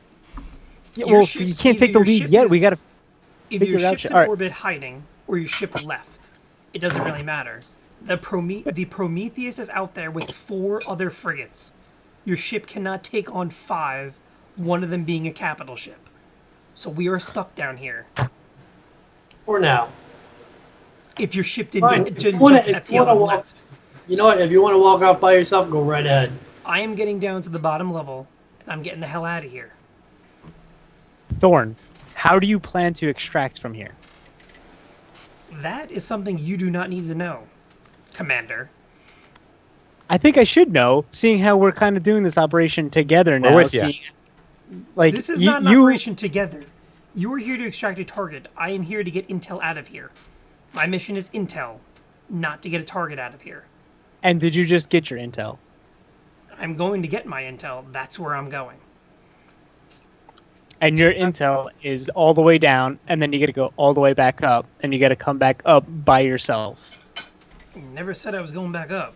Yeah, Your well, ship- you can't take the either your lead ship yet. We is- gotta. either your figure it out ship's shit. in Alright. orbit hiding, or your ship left. It doesn't really matter. The Prometheus is out there with 4 other frigates. Your ship cannot take on 5, one of them being a capital ship. So we are stuck down here. For now. If your ship Fine. didn't If you jump wanna- to if you FTL wanna and walk- left, You know what? If you want to walk off by yourself, go right ahead. I am getting down to the bottom level, and I'm getting the hell out of here. Thorn, how do you plan to extract from here? That is something you do not need to know, Commander. I think I should know, seeing how we're kind of doing this operation together now. with ya. seeing- Like This is you, not an you- operation together. You are here to extract a target. I am here to get intel out of here. My mission is intel, not to get a target out of here. And did you just get your intel? I'm going to get my intel. That's where I'm going. And your intel is all the way down, and then you got to go all the way back up, and you got to come back up by yourself. Never said I was going back up.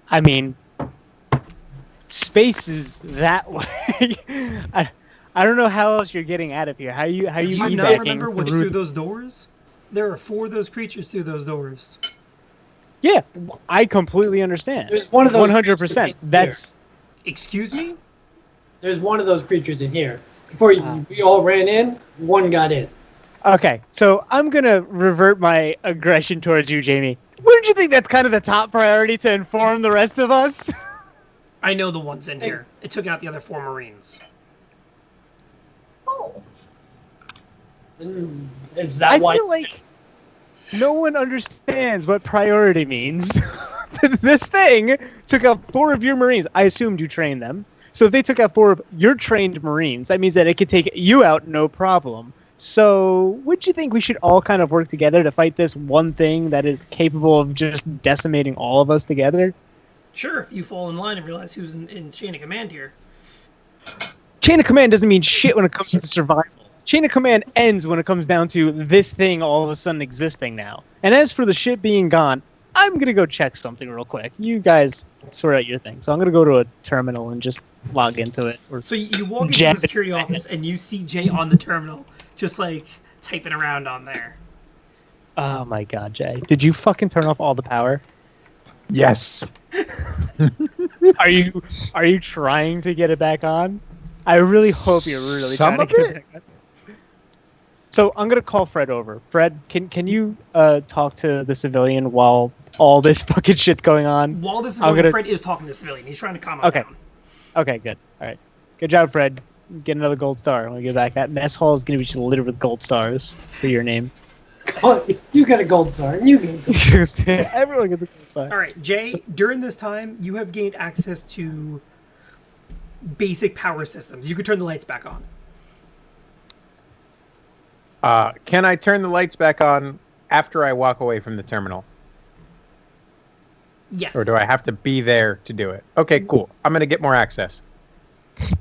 I mean, space is that way. I don't know how else you're getting out of here. How you Do you not remember what's through those doors? There are 4 of those creatures through those doors. Yeah, I completely understand. There's one of those 100%. creatures That's Excuse me? There's one of those creatures in here. Before we all ran in, one got in. okay. So I'm gonna revert my aggression towards you, Jamie. Wouldn't you think that's kind of the top priority to inform the rest of us? I know the ones in here. It took out the other 4 Marines. Oh. And is that I why? feel like no one understands what priority means. This thing took out 4 of your Marines. I assumed you trained them. So if they took out 4 of your trained Marines, that means that it could take you out no problem. So, would you think we should all kind of work together to fight this one thing that is capable of just decimating all of us together? Sure, if you fall in line and realize who's in chain of command here. Chain of command doesn't mean shit when it comes to survival. Chain of command ends when it comes down to this thing all of a sudden existing now. And as for the shit being gone, I'm going to go check something real quick. You guys sort out your thing. So I'm going to go to a terminal and just log into it. Or So you walk into jam the security office and you see Jay on the terminal, just like typing around on there. Oh my god, Jay. Did you fucking turn off all the power? Yes. Are you trying to get it back on? I really hope you're really Some trying to of get it back on. So I'm gonna call Fred over. Fred, can you talk to the civilian while all this fucking shit's going on? While this is I'm going, gonna- Fred is talking to the civilian. He's trying to calm him Okay. down. Okay, good. All right, good job, Fred. Get another gold star when we get back. That mess hall is gonna be littered with gold stars for your name. Oh, you get a gold star. And you get a gold star. Everyone gets a gold star. All right, Jay, during this time, you have gained access to basic power systems. You could turn the lights back on. Can I turn the lights back on after I walk away from the terminal? Yes. Or do I have to be there to do it? Okay, cool. I'm going to get more access. Okay.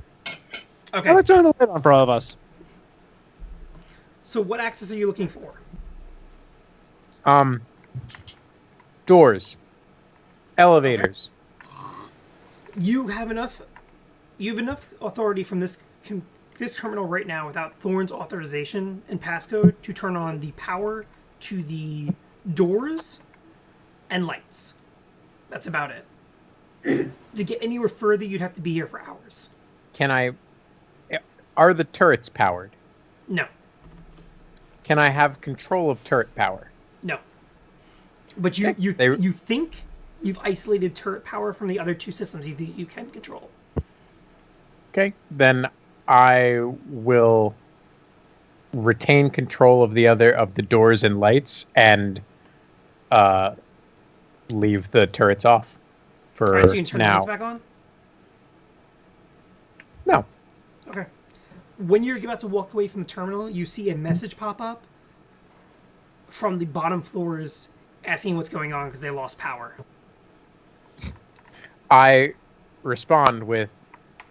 How about turn the light on for all of us? So what access are you looking for? Doors. Elevators. You have enough authority from this terminal right now without Thorn's authorization and passcode to turn on the power to the doors and lights. That's about it. To get anywhere further, you'd have to be here for hours. Are the turrets powered? No. Can I have control of turret power? No. But you think you've isolated turret power from the other two systems you think you can control. Okay, then I will retain control of the doors and lights and leave the turrets off for All right, so you can turn the now. lights back on? No. Okay. When you're about to walk away from the terminal, you see a message pop up from the bottom floors asking what's going on because they lost power. I respond with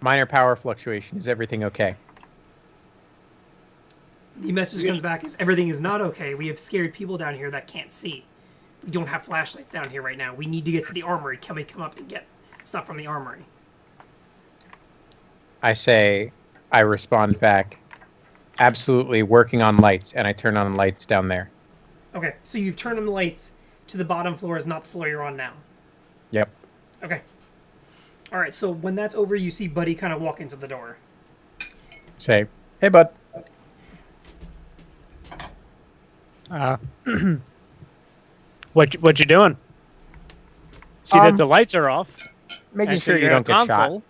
minor power fluctuation. Is everything okay? The message comes back as everything is not okay. We have scared people down here that can't see. We don't have flashlights down here right now. We need to get to the armory. Can we come up and get stuff from the armory? I respond back, absolutely working on lights, and I turn on lights down there. Okay, so you've turned on the lights to the bottom floors, not the floor you're on now. Yep. Okay. All right, so when that's over, you see Buddy kind of walk into the door. Say, hey, bud. What you doing? See that the lights are off. Making and sure you you're don't at get shot. console.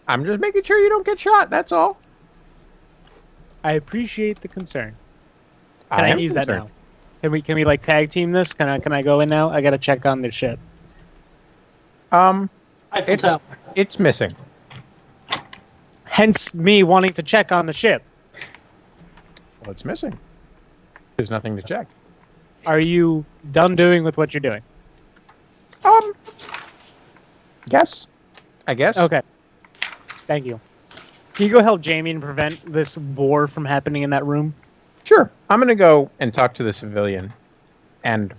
I'm just making sure you don't get shot. That's all. I appreciate the concern. I Can I am use that concerned. now? Can we like tag team this? Can I go in now? I gotta check on the ship. I can It's tell. it's missing. Hence me wanting to check on the ship. Well, it's missing. There's nothing to check. Are you done doing with what you're doing? Yes. I guess. Okay. Thank you. Can you go help Jamie and prevent this war from happening in that room? Sure. I'm gonna go and talk to the civilian, and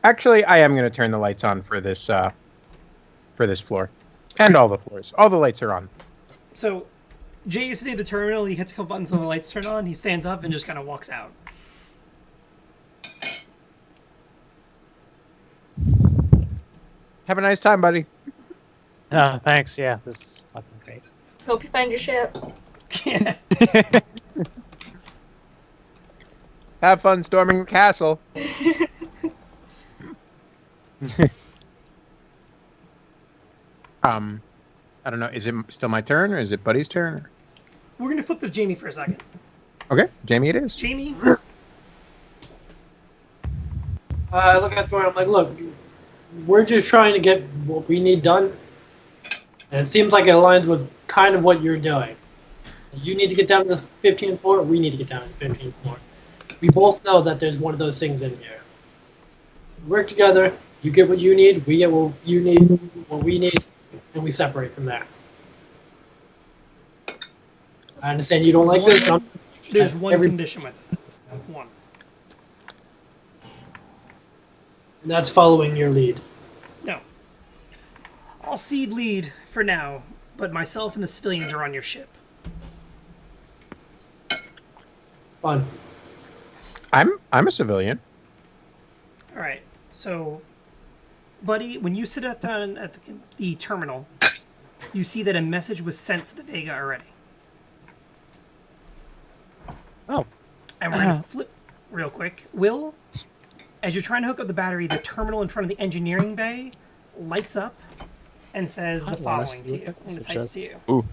actually, I am gonna turn the lights on for this floor, and all the floors. All the lights are on. So Jay is sitting at the terminal. He hits a couple buttons and the lights turn on. He stands up and just kind of walks out. Have a nice time, buddy. Thanks. Yeah, this is fucking great. Hope you find your ship. Yeah. Have fun storming the castle. I don't know. Is it still my turn, or is it Buddy's turn? We're going to flip to Jamie for a second. Okay, Jamie, it is. Jamie, I look at Thor and I'm like, look, we're just trying to get what we need done. And it seems like it aligns with kind of what you're doing. You need to get down to the 15th floor. We need to get down to the 15th floor. We both know that there's one of those things in here. Work together. You get what you need. We get what you need, what we need, and we separate from there. I understand you don't like this. There's one condition with it. One. And that's following your lead. No. I'll cede lead for now, but myself and the civilians are on your ship. Fun. I'm a civilian. All right. So, buddy, when you sit down at the terminal, you see that a message was sent to the Vega already. Oh. And we're going to flip real quick. Will, as you're trying to hook up the battery, the terminal in front of the engineering bay lights up and says the I wanna following see to what you. that I'm going to message type it says. to you. Ooh.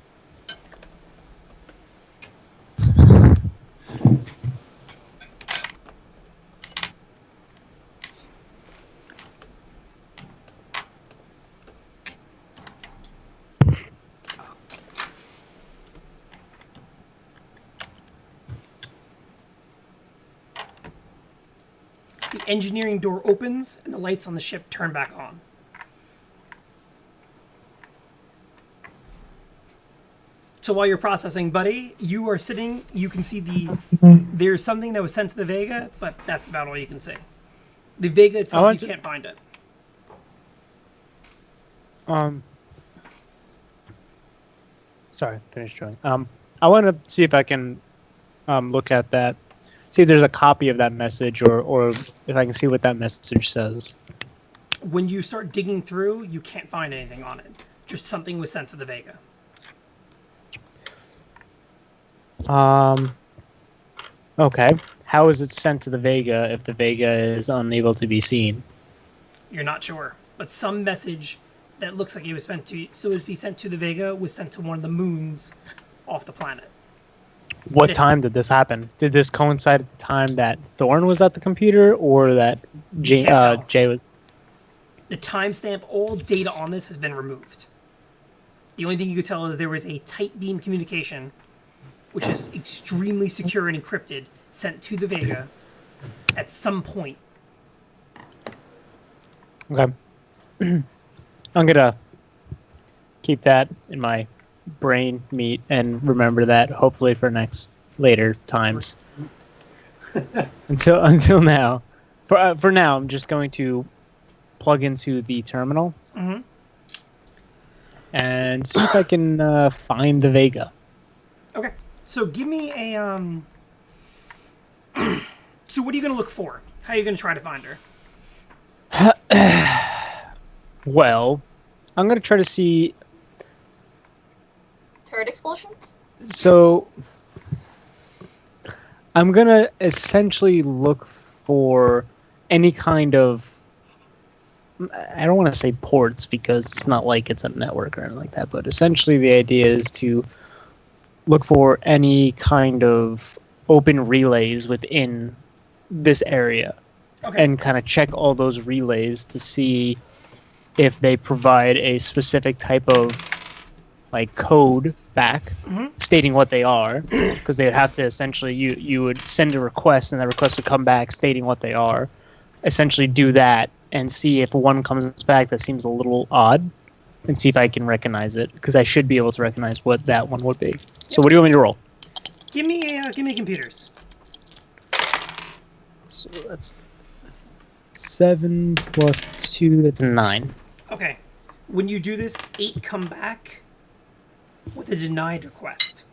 The engineering door opens and the lights on the ship turn back on. So while you're processing, buddy, you are sitting, you can see there's something that was sent to the Vega, but that's about all you can see. The Vega itself, want you to- can't find it. Sorry, finish drawing. I want to see if I can look at that, see if there's a copy of that message, or if I can see what that message says. When you start digging through, you can't find anything on it. Just something was sent to the Vega. Okay. How is it sent to the Vega if the Vega is unable to be seen? You're not sure, but some message that looks like it was sent to, so it would be sent to the Vega, was sent to one of the moons off the planet. What Yeah. time did this happen? Did this coincide at the time that Thorn was at the computer, or that can't tell. Jay was? The timestamp, all data on this has been removed. The only thing you could tell is there was a tight beam communication, which is extremely secure and encrypted, sent to the Vega at some point. Okay. I'm gonna keep that in my brain meat and remember that hopefully for later times. until now, for now, I'm just going to plug into the terminal Mhm. and see if I can find the Vega. Okay, so give me a So what are you gonna look for? How are you gonna try to find her? Well, I'm gonna try to see. Turret explosions? So I'm gonna essentially look for any kind of. I don't want to say ports because it's not like it's a network or anything like that, but essentially the idea is to look for any kind of open relays within this area Okay. and kind of check all those relays to see if they provide a specific type of like code back stating what they are, because they'd have to essentially you would send a request and that request would come back stating what they are, essentially do that and see if one comes back that seems a little odd and see if I can recognize it, because I should be able to recognize what that one would be. So what do you want me to roll? Give me computers. So that's 7 plus 2, that's 9. Okay. When you do this, 8 come back with a denied request.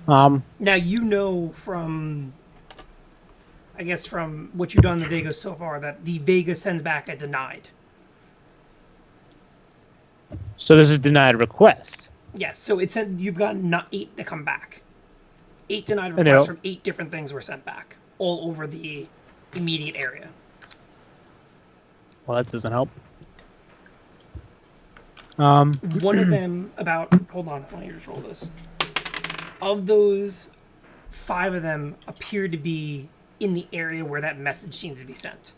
Now you know from, I guess from what you've done in the Vega so far, that the Vega sends back a denied. So this is denied request. Yes, so it said you've got not 8 that come back. 8 denied I know. requests from 8 different things were sent back, all over the immediate area. Well, that doesn't help. One of them hold on, let me just roll this. Of those, 5 of them appear to be in the area where that message seems to be sent.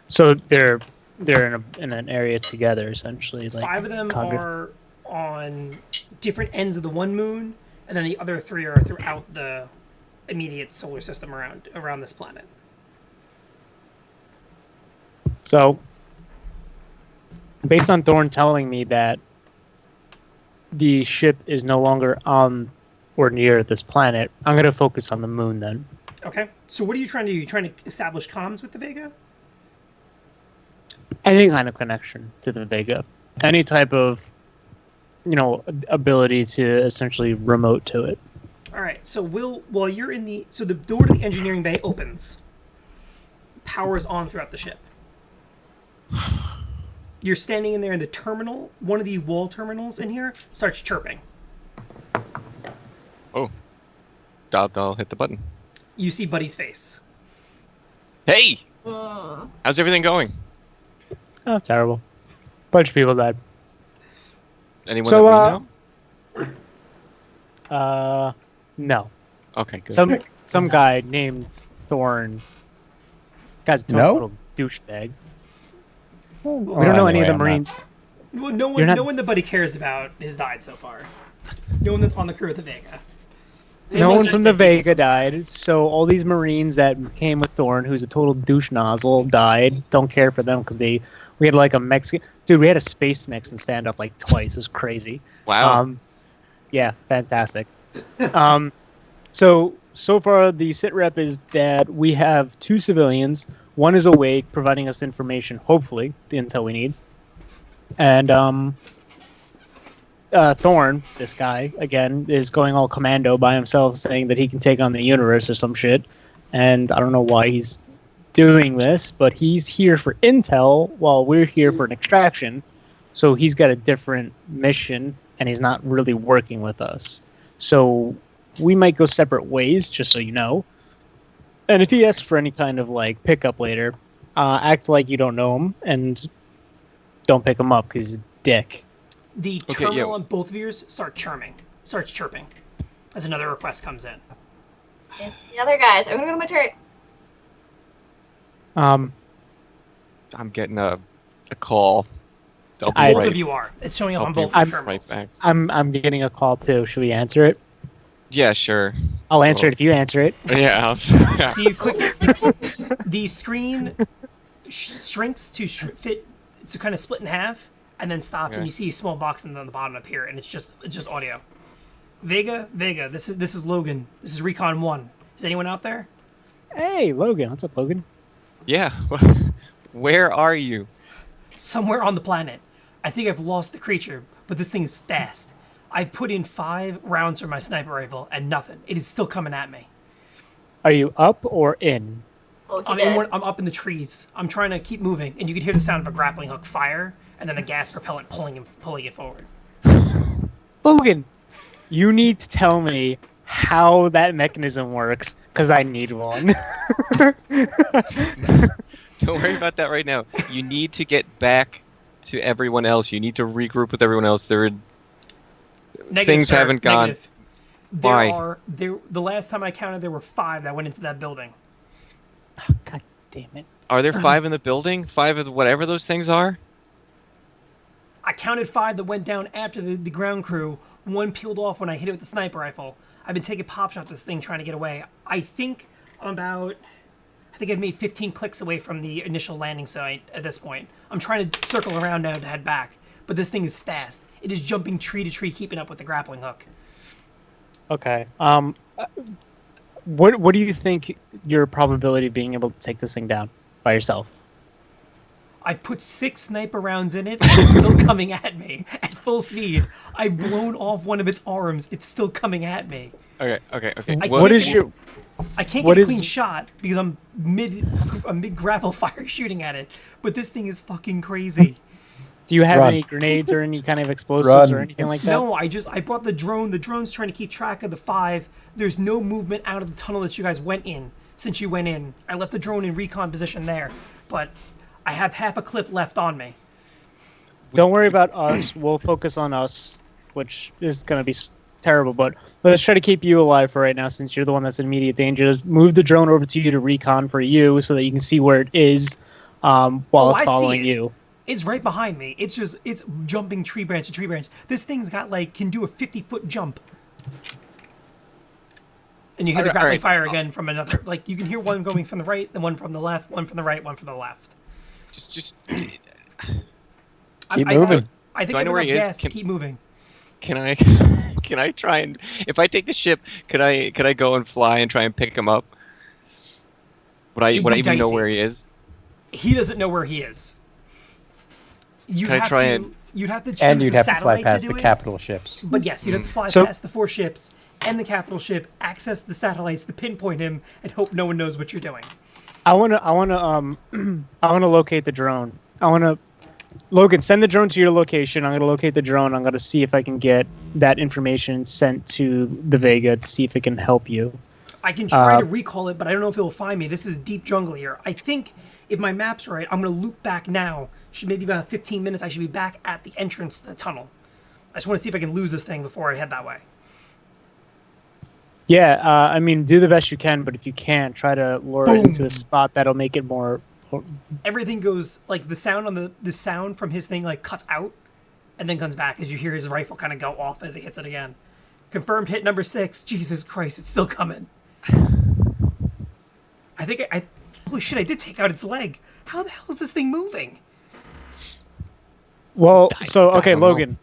So they're they're in an area together, essentially. Like 5 of them congregate. are on different ends of the one moon, and then the other 3 are throughout the immediate solar system around this planet. So, based on Thorn telling me that the ship is no longer on or near this planet, I'm going to focus on the moon then. Okay. So what are you trying to do? You trying to establish comms with the Vega? Any kind of connection to the Vega. Any type of, ability to essentially remote to it. All right. So while you're in the door to the engineering bay opens. Power's on throughout the ship. You're standing in there in the terminal. One of the wall terminals in here starts chirping. Oh. I'll hit the button. You see Buddy's face. Hey! Mm. How's everything going? Oh, terrible. Bunch of people died. Anyone So, that we know? No. Okay, good. Some guy named Thorn. Guy's a No? total douchebag. Oh, We don't know any of anyway, the I'm Marines. Well, no You're one, not- no one that Buddy cares about has died so far. No one that's on the crew of the Vega. No one from the Dead people Vega died, so all these Marines that came with Thorn, who's a total douche nozzle, died. Don't care for them because we had like a Mexican dude. We had a space Mexican stand up like twice. It was crazy. Wow. Yeah, fantastic. So far the sit rep is that we have 2 civilians. One is awake, providing us information. Hopefully, the intel we need. And Thorn, this guy, again, is going all commando by himself, saying that he can take on the universe or some shit. And I don't know why he's doing this, but he's here for intel while we're here for an extraction. So he's got a different mission, and he's not really working with us. So we might go separate ways, just so you know. And if he asks for any kind of, like, pickup later, act like you don't know him, and don't pick him up, because he's a dick. The Okay, terminal yeah. on both of yours starts chirping as another request comes in. It's the other guys. I'm gonna go to my turret. Um, I'm getting a call. I'll be Both right, of you are. It's showing up I'll on be both I'm- terminals. right back. I'm getting a call, too. Should we answer it? Yeah, sure. I'll answer it if you answer it. Yeah. So you click the screen shrinks to fit to kind of split in half and then stops, and Okay. you see a small box on the bottom up here, and it's just audio. Vega, this is Logan. This is Recon 1. Is anyone out there? Hey, Logan. What's up, Logan? Yeah. Where are you? Somewhere on the planet. I think I've lost the creature, but this thing is fast. I've put in 5 rounds from my sniper rifle and nothing. It is still coming at me. Are you up or in? Oh, he I'm, did. I'm up in the trees. I'm trying to keep moving, and you can hear the sound of a grappling hook fire, and then the gas propellant pulling it forward. Logan, you need to tell me how that mechanism works, because I need one. Don't worry about that right now. You need to get back to everyone else. You need to regroup with everyone else. Negative, Things sir, haven't gone- negative. Why? The last time I counted, there were 5 that went into that building. God damn it. Are there 5 in the building? 5 of whatever those things are? I counted 5 that went down after the ground crew. 1 peeled off when I hit it with the sniper rifle. I've been taking pop shots at this thing trying to get away. I think I've made 15 clicks away from the initial landing site at this point. I'm trying to circle around now to head back, but this thing is fast. It is jumping tree to tree, keeping up with the grappling hook. Okay. What do you think your probability of being able to take this thing down by yourself? I've put 6 sniper rounds in it, and it's still coming at me at full speed. I've blown off one of its arms. It's still coming at me. Okay. I What can't is get- your... I can't What get a is- clean shot because I'm mid grapple fire shooting at it. But this thing is fucking crazy. Do you have Run. any grenades or any kind of explosives or Run. anything like that? No, I brought the drone. The drone's trying to keep track of the 5. There's no movement out of the tunnel that you guys went in since you went in. I left the drone in recon position there, but I have half a clip left on me. Don't worry about us. We'll focus on us, which is going to be terrible. But let's try to keep you alive for right now, since you're the one that's in immediate danger. Move the drone over to you to recon for you, so that you can see where it is. while Oh, it's I see following it. you. It's right behind me. It's jumping tree branch to tree branch. This thing's got can do a 50-foot jump. And you hear the Alright, grappling alright. fire again from another. Like you can hear one going from the right, and one from the left, one from the right, one from the left. Just Keep I moving. I think Do I I know have where enough he is? gas to keep moving. can I can I try and if I take the ship, could I go and fly and try and pick him up? Would I It'd would I be even know dicey. where he is? He doesn't know where he is. You'd Can I have try to. and- You'd have to choose And you'd the have to fly satellite past to the do it. capital ships. But yes, you'd have to fly So- past the 4 ships and the capital ship, access the satellites to pinpoint him, and hope no one knows what you're doing. I wanna I wanna locate the drone. Logan, send the drone to your location. I'm gonna locate the drone. I'm gonna see if I can get that information sent to the Vega to see if it can help you. I can try to recall it, but I don't know if it will find me. This is deep jungle here. I think if my map's right, I'm going to loop back now. Should maybe about 15 minutes. I should be back at the entrance to the tunnel. I just want to see if I can lose this thing before I head that way. Yeah, I mean, do the best you can, but if you can't, try to lure it into a spot that'll make it more. Everything goes like the sound on the sound from his thing cuts out, and then comes back as you hear his rifle kind of go off as he hits it again. Confirmed hit number 6. Jesus Christ, it's still coming. I think holy shit! I did take out its leg. How the hell is this thing moving? Well, so I okay, don't know.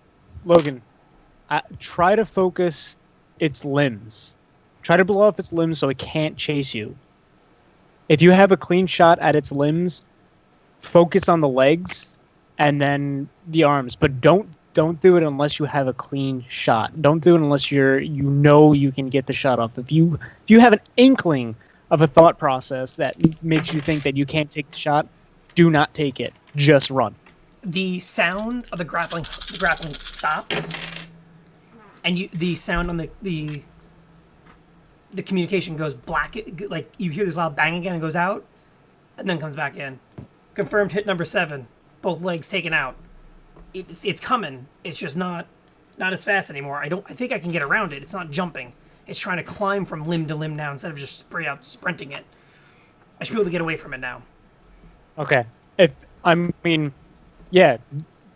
Logan, try to focus its limbs. Try to blow off its limbs so it can't chase you. If you have a clean shot at its limbs, focus on the legs and then the arms, but don't do it unless you have a clean shot. Don't do it unless you can get the shot off. If you have an inkling of a thought process that makes you think that you can't take the shot, do not take it. Just run. The sound of the grappling stops, and the sound on the communication goes black. Like you hear this loud bang again, and goes out, and then comes back in. Confirmed hit number 7. Both legs taken out. It's coming. It's just not as fast anymore. I think I can get around it. It's not jumping. It's trying to climb from limb to limb now instead of just straight out sprinting it. I should be able to get away from it now. Okay.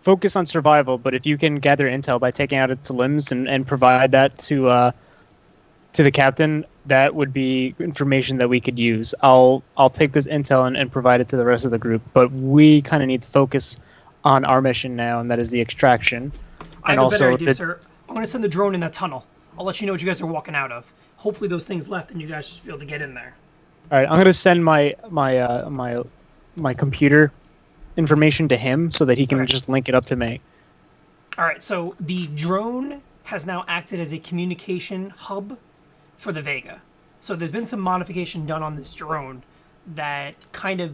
Focus on survival, but if you can gather intel by taking out its limbs and provide that to the captain, that would be information that we could use. I'll take this intel and provide it to the rest of the group, but we kind of need to focus on our mission now, and that is the extraction. I And have a better also idea, sir. I'm going to send the drone in that tunnel. I'll let you know what you guys are walking out of. Hopefully those things left and you guys should be able to get in there. All right, I'm gonna send my computer information to him so that he can Okay. just link it up to me. All right, so the drone has now acted as a communication hub for the Vega. So there's been some modification done on this drone that kind of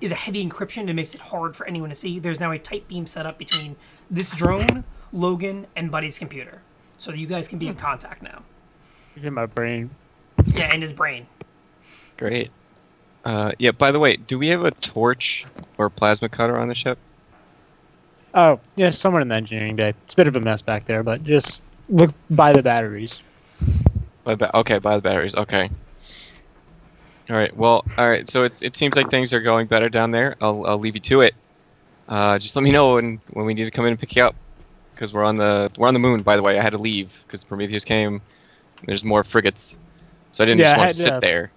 is a heavy encryption and makes it hard for anyone to see. There's now a tight beam set up between this drone, Logan, and Buddy's computer. So you guys can be in contact now. In my brain. Yeah, and his brain. Great. Yeah, by the way, do we have a torch or plasma cutter on the ship? Oh, yeah, somewhere in the engineering bay. It's a bit of a mess back there, but just look by the batteries. Okay, by the batteries. Okay. All right. Well, all right. So it seems like things are going better down there. I'll leave you to it. Just let me know when we need to come in and pick you up, because we're on the moon. By the way, I had to leave because Prometheus came. There's more frigates, so I didn't just want to sit there.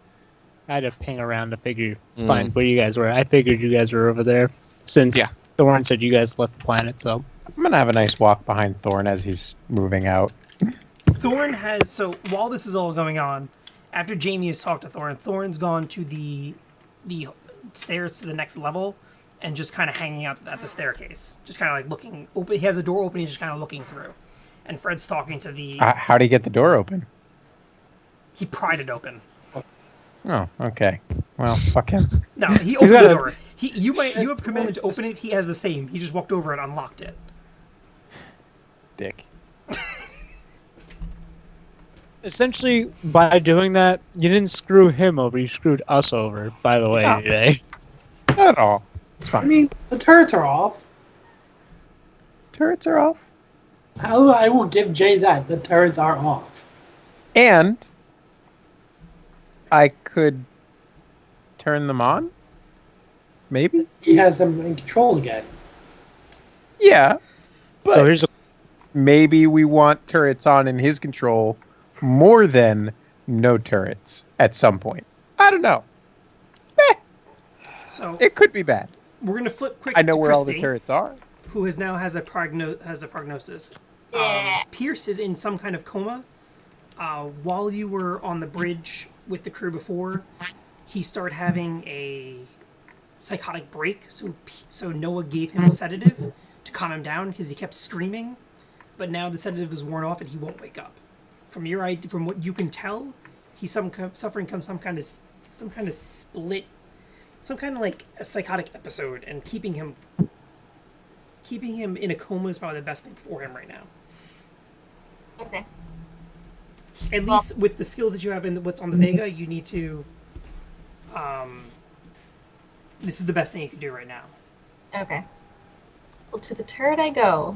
I had to ping around to find Mm. where you guys were. I figured you guys were over there since Yeah. Thorn said you guys left the planet, so. I'm gonna have a nice walk behind Thorn as he's moving out. Thorn has, so while this is all going on, after Jamie has talked to Thorn, Thorn's gone to the stairs to the next level and just kind of hanging out at the staircase. Just kind of like looking, open. He has a door open, he's just kind of looking through. And Fred's talking to the, How'd he get the door open? he pried it open. Oh, okay. Well, fuck him. No, he opened got the a- door. You have command to open it, he has the same. He just walked over and unlocked it. Dick. Essentially, by doing that, you didn't screw him over, you screwed us over, by the way, Oh. today. Not at all. It's I fine. mean, the turrets are off. Turrets are off. I will give Jay that. The turrets are off. And I could turn them on. maybe. He has them in control again. Yeah, but So here's a, maybe we want turrets on in his control more than no turrets at some point. I don't know. So It could be bad. we're gonna flip quick. I know to where all the Christy, turrets are. who has a prognosis. Yeah. Pierce is in some kind of coma. While you were on the bridge with the crew before, he started having a psychotic break. So Noah gave him a sedative to calm him down because he kept screaming. But now the sedative is worn off and he won't wake up. From what you can tell, he's suffering from some kind of split, some kind of like a psychotic episode, and keeping him in a coma is probably the best thing for him right now. Okay. At least with the skills that you have in what's on the Vega, you need to. This is the best thing you can do right now. Okay. Well, to the turret I go.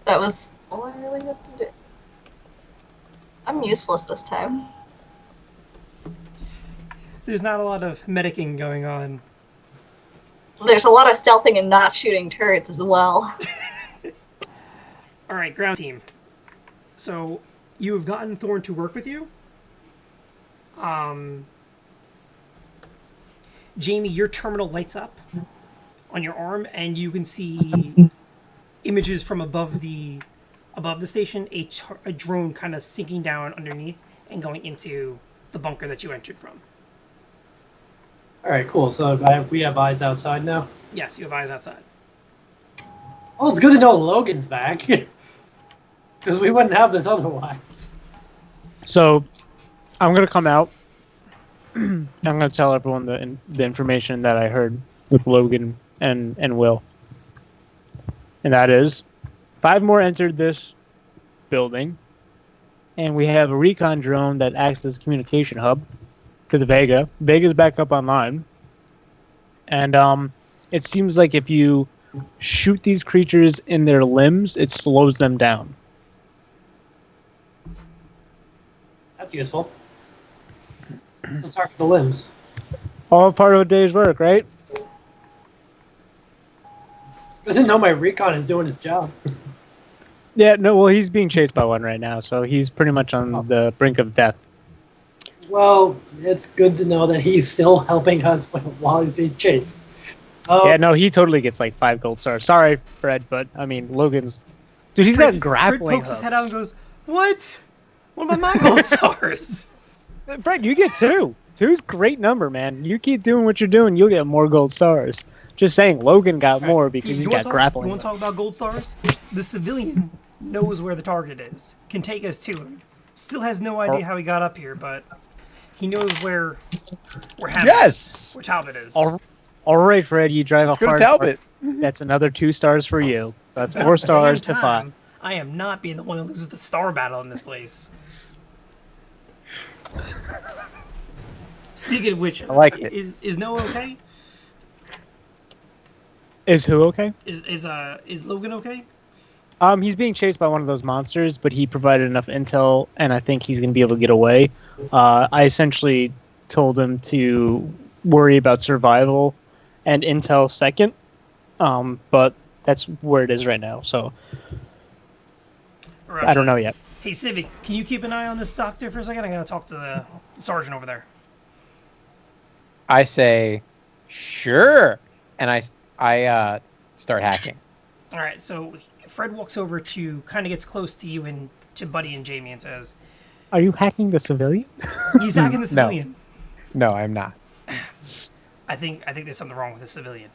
That was all I really had to do. I'm useless this time. There's not a lot of medicing going on. There's a lot of stealthing and not shooting turrets as well. All right, ground team. So you have gotten Thorn to work with you. Jamie, your terminal lights up on your arm, and you can see images from above the station. A drone kind of sinking down underneath and going into the bunker that you entered from. All right, cool. So we have eyes outside now. Yes, you have eyes outside. Oh, it's good to know Logan's back. Because we wouldn't have this otherwise. so I'm gonna come out. I'm gonna tell everyone the information that I heard with Logan and Will, and that is 5 more entered this building, and we have a recon drone that acts as a communication hub to the Vega. Vega's back up online, and it seems like if you shoot these creatures in their limbs, it slows them down. That's useful. We'll target the limbs. All part of a day's work, right? I didn't know my recon is doing his job. Yeah, no, well, he's being chased by one right now, so he's pretty much on the brink of death. Well, it's good to know that he's still helping us while he's being chased. Oh, Yeah, no, he totally gets like 5 gold stars. Sorry, Fred, but I mean, Logan's. Dude, he's got Fred grappling pokes his head out and hooks. goes, "What? What about my gold stars?" Fred, you get 2. 2's great number, man. You keep doing what you're doing, you'll get more gold stars. Just saying, Logan got more because he's got grappling You want to talk hooks. about gold stars? The civilian knows where the target is, can take us to him. Still has no idea how he got up here, but he knows where Yes! where Talbot is. All right, Fred, you drive Let's a go to hard Talbot. part. That's another 2 stars for you. So that's About 4 the stars damn to 5. time, I am not being the one who loses the star battle in this place. Speaking of which, I like it. Is Noah okay? Is who okay? Is Logan okay? He's being chased by one of those monsters, but he provided enough intel, and I think he's going to be able to get away. I essentially told him to worry about survival and intel second, but that's where it is right now, so I don't know yet. Hey, Civi, can you keep an eye on this doctor for a second? I gotta talk to the sergeant over there. I say, sure. And I start hacking. All right, so Fred walks over to, kind of gets close to you and to Buddy and Jamie and says, Are you hacking the civilian? "He's hacking the No. civilian." No, I'm not. I think there's something wrong with the civilian.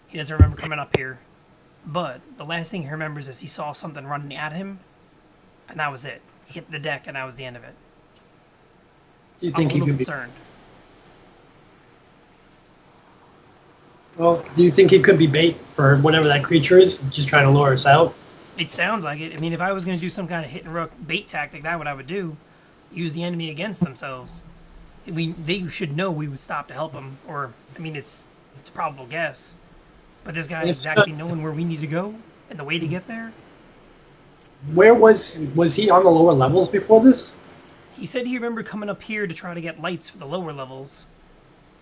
He doesn't remember coming up here, but the last thing he remembers is he saw something running at him, and that was it. He hit the deck, and that was the end of it. do you I'm think a he little could be? concerned. Well, do you think he could be bait for whatever that creature is, just trying to lure us out? It sounds like it. I mean, if I was going to do some kind of hit and run bait tactic, that's what I would do. Use the enemy against themselves. They should know we would stop to help them, or I mean, it's a probable guess. But this guy exactly knowing where we need to go and the way to get there, Where was he on the lower levels before this? He said he remembered coming up here to try to get lights for the lower levels,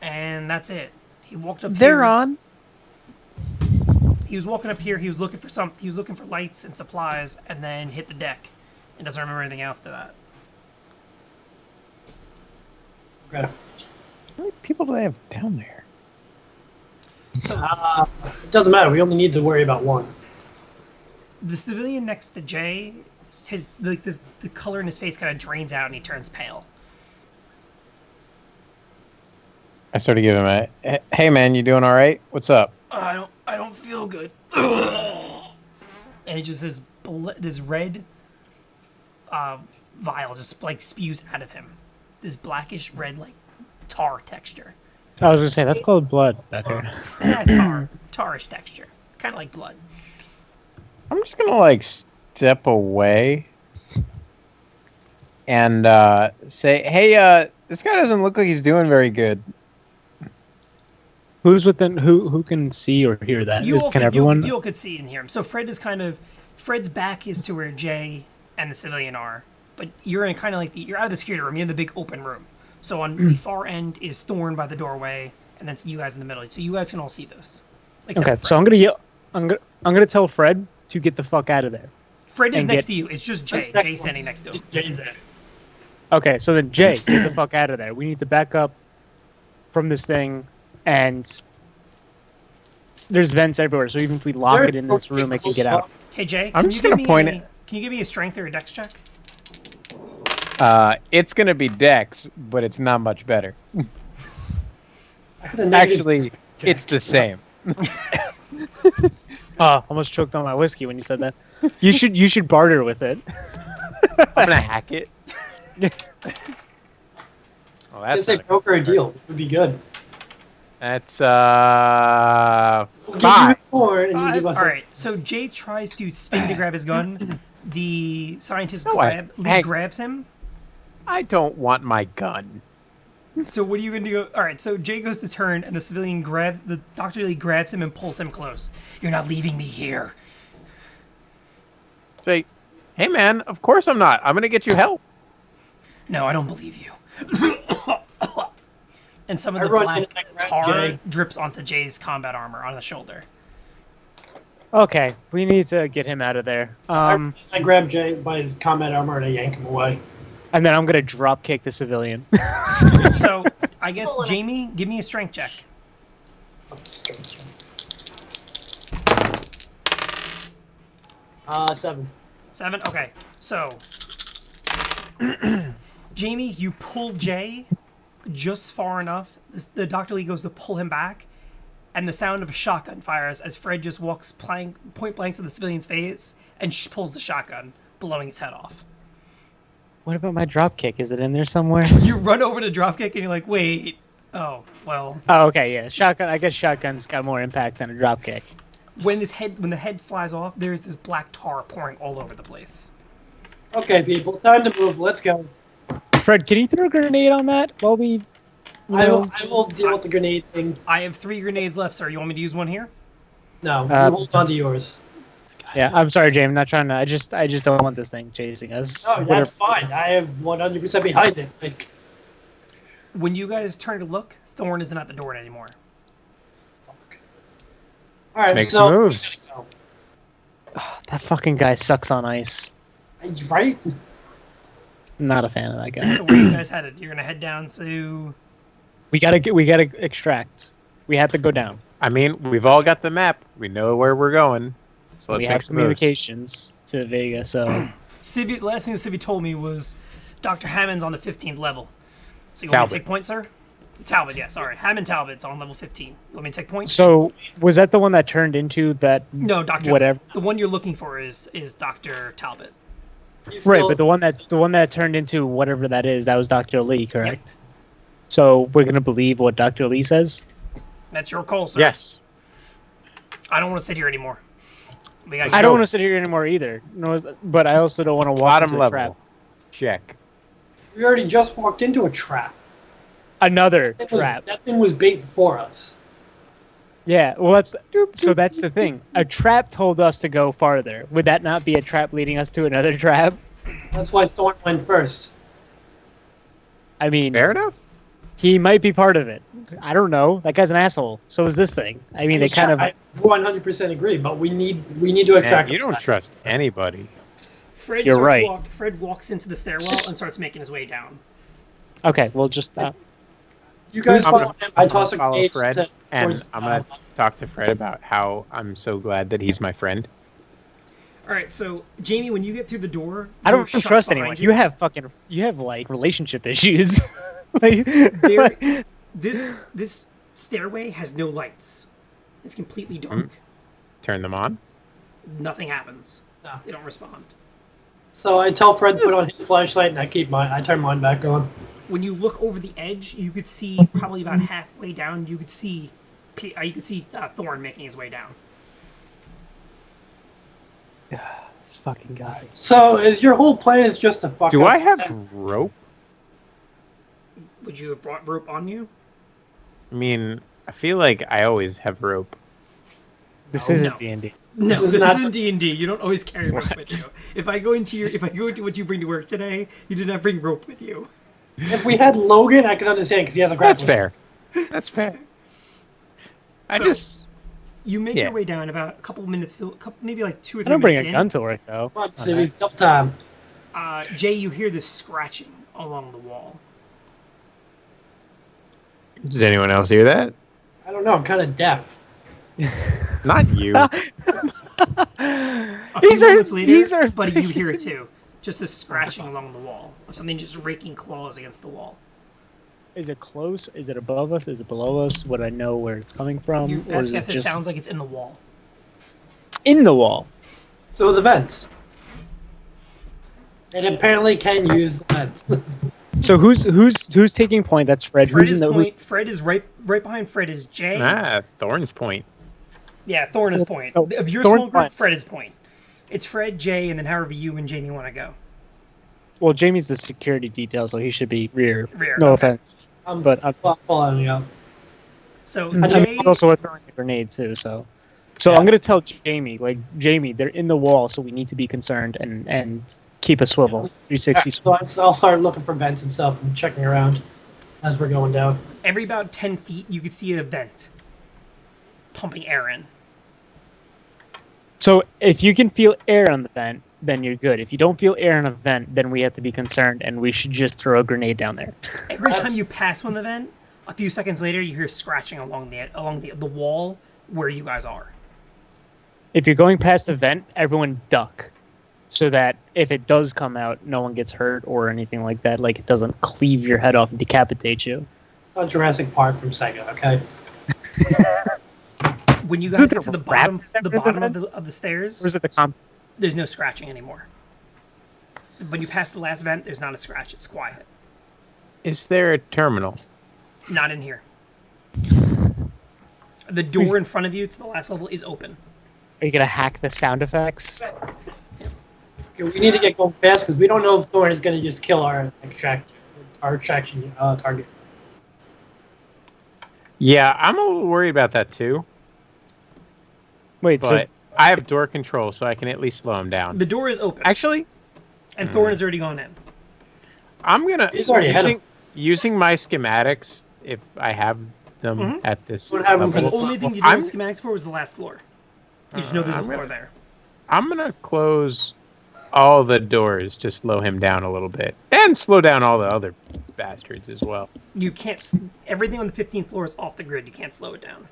and that's it. He walked up They're here. on. He was walking up here. He was looking for He was looking for lights and supplies, and then hit the deck, and doesn't remember anything after that. Okay. How many people do they have down there? So It doesn't matter. We only need to worry about one. the civilian next to Jay, the color in his face kind of drains out, and he turns pale. I sort of give him a, hey man, you doing all right? What's up? I don't feel good. And it just this red vial just like spews out of him. This blackish red like tar texture. I was gonna say that's called blood, Becker. Yeah, tarish texture, kind of like blood. I'm just gonna like step away and say, hey, this guy doesn't look like he's doing very good. Who's within? Who can see or hear that? Can everyone? You all could see and hear him. So Fred's back is to where Jay and the civilian are, but you're in kind of like you're out of the security room. You're in the big open room. So on the far end is Thorn by the doorway, and then you guys in the middle. So you guys can all see this. Except Okay, for so I'm gonna yell. I'm gonna tell Fred to get the fuck out of there. Fred is and next get- to you. It's just Jay. That's next Jay's one. standing next to him. Just Jay there. Okay, so then Jay, get the fuck out of there. We need to back up from this thing, and there's vents everywhere. So even if we lock it in this room, it can get out. Hey Jay, I'm can just you give gonna me point a- it- Can you give me a strength or a dex check? It's gonna be Dex, but it's not much better. The negative- Actually, it's the same. Oh, almost choked on my whiskey when you said that. You should barter with it. I'm gonna hack it. Oh, I'd that's say not a- broker a deal. It would be good. That's We'll give you five. a Thorn, and you give us All right. So Jay tries to spin to grab his gun. The scientist No, Lee Hank. grabs him. I don't want my gun. So what are you going to go? All right. So Jay goes to turn, and the Dr. Lee grabs him and pulls him close. You're not leaving me here. Say, hey man, of course I'm not. I'm gonna get you help. No, I don't believe you. And some of I the run black in and I grab tar Jay. drips onto Jay's combat armor on the shoulder. Okay, we need to get him out of there. I grab Jay by his combat armor and I yank him away. And then I'm gonna drop kick the civilian. So I guess Jamie, give me a strength check. 7. 7? Okay. So, Jamie, you pull Jay just far enough. The Dr. Lee goes to pull him back, and the sound of a shotgun fires as Fred just walks point blank to the civilian's face and pulls the shotgun, blowing his head off. What about my drop kick? Is it in there somewhere? You run over to dropkick, and you're like, wait. Oh, well. Oh, okay, yeah. Shotgun. I guess shotgun's got more impact than a drop kick. When the head flies off, there's this black tar pouring all over the place. Okay, people, time to move. Let's go. Fred, can you throw a grenade on that while we? I will deal with the grenade thing. I have 3 grenades left, sir. You want me to use one here? No, you hold on to yours. Yeah, I'm sorry, James. I'm not trying to. I just don't want this thing chasing us. No, that's fine. I have 100% behind it. Like, When you guys turn to look, Thorn isn't at the door anymore. all right, Make so some moves. That fucking guy sucks on ice. Right? Not a fan of that guy. So where you guys headed? You're gonna head down to. We gotta extract. We have to go down. I mean, we've all got the map. We know where we're going. So let's We make have some moves. communications to Vega, so Civi, the last thing that Civi told me was Dr. Hammond's on the 15th level. So you want me Talbot. to take points, sir? Talbot, yeah, sorry. Hammond Talbot's on level 15. You want me to take points? so was that the one that turned into that? No, Dr. Whatever. The one you're looking for is Dr. Talbot. He's Right, still- but the one that turned into whatever that is, that was Dr. Lee, correct? So we're gonna believe what Dr. Lee says. That's your call, sir. Yes. I don't want to sit here anymore. We gotta I don't go. want to sit here anymore either. No, but I also don't want to walk Bottom into a level. trap. Check. We already just walked into a trap. Another That was- trap. That thing was bait for us. Yeah, well, that's the thing. A trap told us to go farther. Would that not be a trap leading us to another trap? That's why Thorn went first. I mean, Fair enough. he might be part of it. I don't know. That guy's an asshole. So is this thing. I mean, they kind of. I 100% agree, but we need to Man, extract. you don't trust anybody. Fred You're starts right. Fred walks into the stairwell and starts making his way down. Okay, well, just You guys I'm follow gonna- him. I toss a follow grenade Fred, to- and towards, I'm gonna talk to Fred about how I'm so glad that he's my friend. All right, so Jamie, when you get through the door, I door don't shuts trust behind anyone. You have like relationship issues. like, There- This stairway has no lights. It's completely dark. Turn them on. Nothing happens. No. They don't respond. So I tell Fred to put on his flashlight, and I turn mine back on. When you look over the edge, you could see probably about halfway down. You could see Thorn making his way down. this fucking guy. So is your whole plan is just to fuck Do us? I have rope? Would you have brought rope on you? I mean, I feel like I always have rope. This Oh, isn't no. D&D. No, This is this not- isn't D&D. You don't always carry rope with you. If I go into what you bring to work today, you did not bring rope with you. If we had Logan, I could understand because he has a That's grappling. fair. That's fair. I So- just You make Yeah. your way down about a couple minutes, maybe like 2 or 3 I don't bring minutes a in. gun to work though. Come on, Civvies, double time. Jay, you hear this scratching along the wall. Does anyone else hear that? I don't know. I'm kind of deaf. Not you. A These few are- moments later, these are- buddy, you hear it too. Just this scratching along the wall of something just raking claws against the wall. Is it close? Is it above us? Is it below us? Would I know where it's coming from? Your Or best is guess, it it just sounds like it's in the wall. in the wall? So the vents. It apparently can use the vents. So who's taking point? That's Fred. Fred Who's is in the point. Fred is right behind Fred is Jay. Thorn's point. Yeah, Thorn is point. Oh, Of your Thorn small group, point. Fred is point. It's Fred, Jay, and then however you and Jamie want to go. Well, Jamie's the security detail, so he should be rear. Rear, No okay. offense, I'm but I'm, following you up. So I'm Jay, also throwing a grenade too. So Yeah. I'm gonna tell Jamie, like Jamie, they're in the wall, so we need to be concerned and keep a swivel. 360 So swivel. I'll start looking for vents and stuff and checking around as we're going down. every about 10 feet, you could see a vent pumping air in. So if you can feel air on the vent, then you're good. If you don't feel air on a vent, then we have to be concerned, and we should just throw a grenade down there. Every time you pass one of the vent, a few seconds later, you hear scratching along the wall where you guys are. If you're going past the vent, everyone duck, so that if it does come out, no one gets hurt or anything like that. Like it doesn't cleave your head off and decapitate you. On Jurassic Park from Sega, okay? When you Is guys it get to the wrapped bottom, in the the bottom vents? of the stairs, Or is it the comp? there's no scratching anymore. When you pass the last vent, there's not a scratch. It's quiet. Is there a terminal? Not in here. The door in front of you to the last level is open. Are you gonna hack the sound effects? Okay, we need to get going fast because we don't know if Thorn is going to just kill our extraction target. Yeah, I'm a little worried about that too. Wait, But I have door control, so I can at least slow him down. The door is open, Actually, and Thorn has already gone in. I'm gonna He's already ahead of using my schematics if I have them Mhm. at this Don't have them level. The for only thing you I'm- did with schematics for was the last floor. You just know there's a I'm floor gonna- there. I'm gonna close all the doors to slow him down a little bit, and slow down all the other bastards as well. You can't. Everything on the 15th floor is off the grid. You can't slow it down.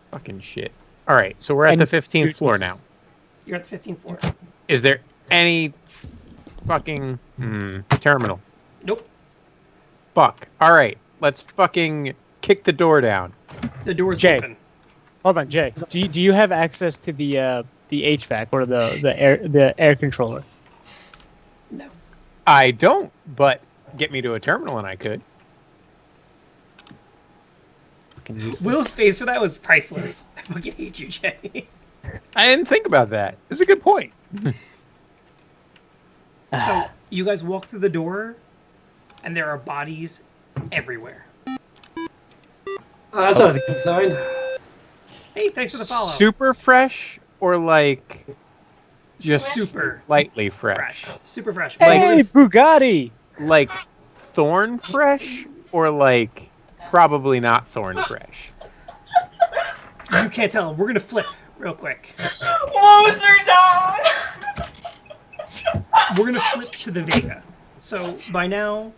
Fucking shit. All right, so we're at And the 15th you're floor just- now. You're at the 15th floor. Is there any fucking terminal? Nope. Fuck. All right, let's fucking kick the door down. The door's Jay. open. Hold on, Jay. Do you have access to the HVAC or the air controller? No. I don't, but get me to a terminal and I could. Fucking useless. Will's face for that was priceless. I fucking hate you, Jay. I didn't think about that. It's a good point. So you guys walk through the door, and there are bodies everywhere. That's always a good sign. Hey, thanks for the follow. Super fresh or like just Super lightly fresh? fresh. Super fresh. Hey, Like, Bugatti! Like thorn fresh or like probably not thorn fresh? You can't tell. We're gonna flip real quick. Loser down. We're gonna flip to the Vega. So by now,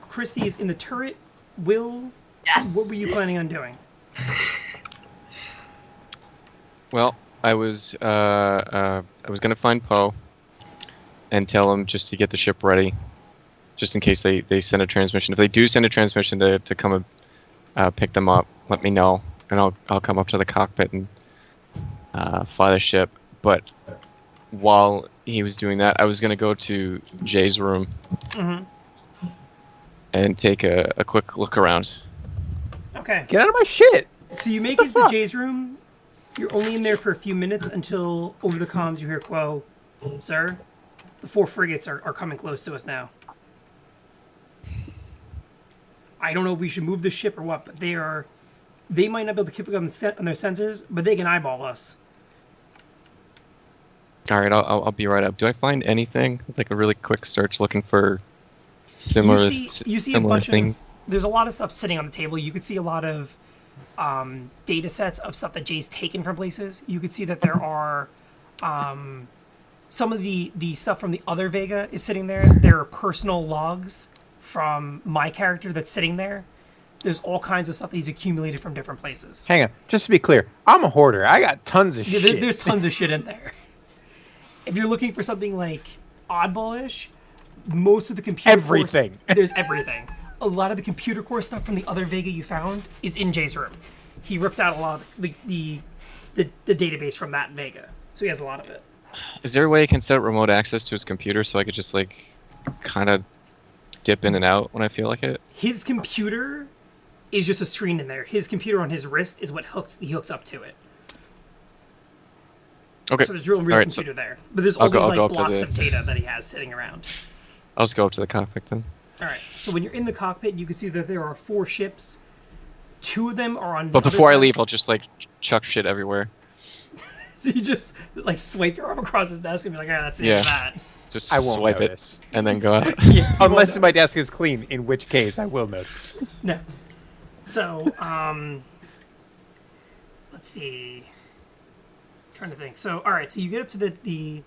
Christy is in the turret. Will, Yes. what were you planning on doing? Well, I was gonna find Poe and tell him just to get the ship ready, just in case they send a transmission. If they do send a transmission to come and pick them up, let me know, and I'll come up to the cockpit and fly the ship. But while he was doing that, I was gonna go to Jay's room Mm-hmm. and take a quick look around. Okay. Get out of my shit! So you make it to Jay's room. You're only in there for a few minutes until over the comms you hear Quo, "Sir, the 4 frigates are coming close to us now. I don't know if we should move the ship or what, but they might not be able to keep it on their sensors, but they can eyeball us." All right, I'll be right up. Do I find anything like a really quick search looking for similar you see a similar bunch things? there's a lot of stuff sitting on the table. You could see a lot of data sets of stuff that Jay's taken from places. You could see that there are some of the stuff from the other Vega is sitting there. There are personal logs from my character that's sitting there. There's all kinds of stuff that he's accumulated from different places. Hang on, just to be clear, I'm a hoarder. I got tons of Yeah, shit. there's tons of shit in there. If you're looking for something like oddball-ish, most of the computer Everything. Core, there's everything. A lot of the computer core stuff from the other Vega you found is in Jay's room. He ripped out a lot of the database from that Vega, so he has a lot of it. Is there a way I can set up remote access to his computer so I could just like kind of dip in and out when I feel like it? His computer is just a screen in there. His computer on his wrist is what he hooks up to it. Okay. So there's real All right, computer there. But there's I'll all go- these I'll go like up to blocks the- of data that he has sitting around. I'll just go up to the cockpit then. All right. So when you're in the cockpit, you can see that there are 4 ships. 2 of them are on. But the other before I side. leave, I'll just like chuck shit everywhere. So you just like swipe your arm across his desk and be like, "Ah, that's the Yeah. end of that." Just I won't swipe notice. it and then go out. Yeah. you Unless won't my desk is clean, in which case I will notice. No. So, let's see. Trying to think. So, all right. So you get up to the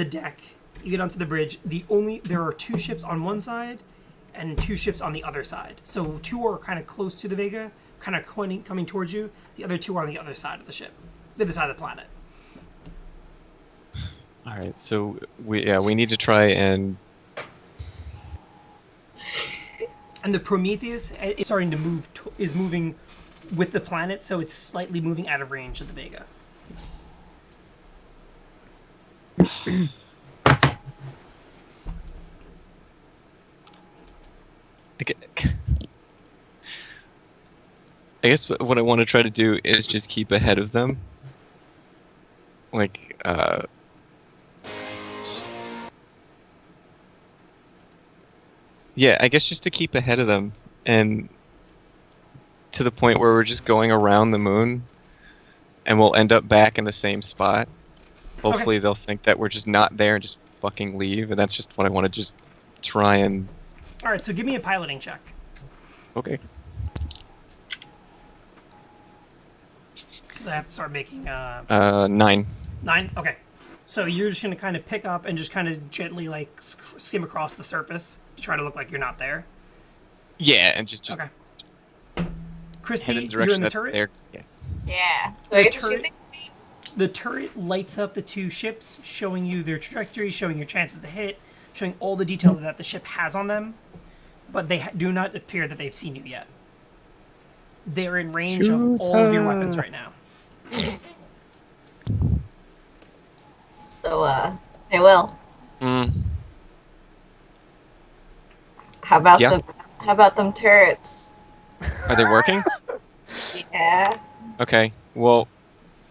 deck. You get onto the bridge. There are 2 ships on one side, and 2 ships on the other side. So 2 are kind of close to the Vega, kind of coming towards you. The other 2 are on the other side of the ship, the other side of the planet. All right, so we need to try and And the Prometheus is starting to move. Is moving with the planet, so it's slightly moving out of range of the Vega. I guess what I want to try to do is just keep ahead of them. Like, yeah, I guess just to keep ahead of them and to the point where we're just going around the moon and we'll end up back in the same spot. Hopefully they'll think that we're just not there and just fucking leave, and that's just what I want to just try and... All right, so give me a piloting check. Okay. Because I have to start making 9. 9. Okay, so you're just gonna kind of pick up and just kind of gently like skim across the surface to try to look like you're not there. Yeah, and just Okay. head Christy, in the you're direction in the that's turret. there. Yeah. Yeah. Do The I get to shoot turret- things? The turret lights up the 2 ships, showing you their trajectory, showing your chances to hit, showing all the detail that the ship has on them. But they do not appear that they've seen you yet. They're in range of all of your weapons right now. So, hey, Will, Mm, how about Yeah. them turrets? are they working? Yeah. Okay. Well,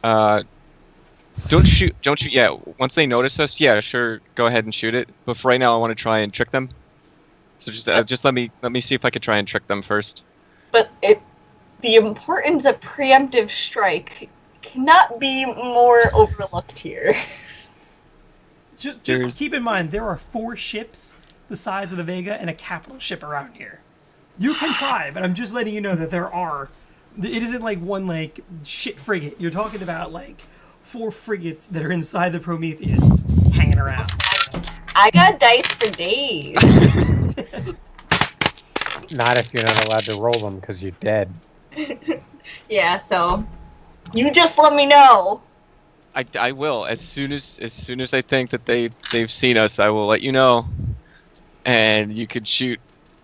don't shoot. Don't shoot. Yeah. Once they notice us, yeah, sure, go ahead and shoot it. But for right now, I want to try and trick them. So just let me see if I could try and trick them first. But the importance of preemptive strike cannot be more overlooked here. Just There's- keep in mind, there are 4 ships the size of the Vega and a capital ship around here. You can try, but I'm just letting you know that there are. It isn't like one like shit frigate. You're talking about like 4 frigates that are inside the Prometheus hanging around. I got dice for days. Not if you're not allowed to roll them because you're dead. Yeah, so you just let me know. I will as soon as I think that they've seen us. I will let you know, and you can shoot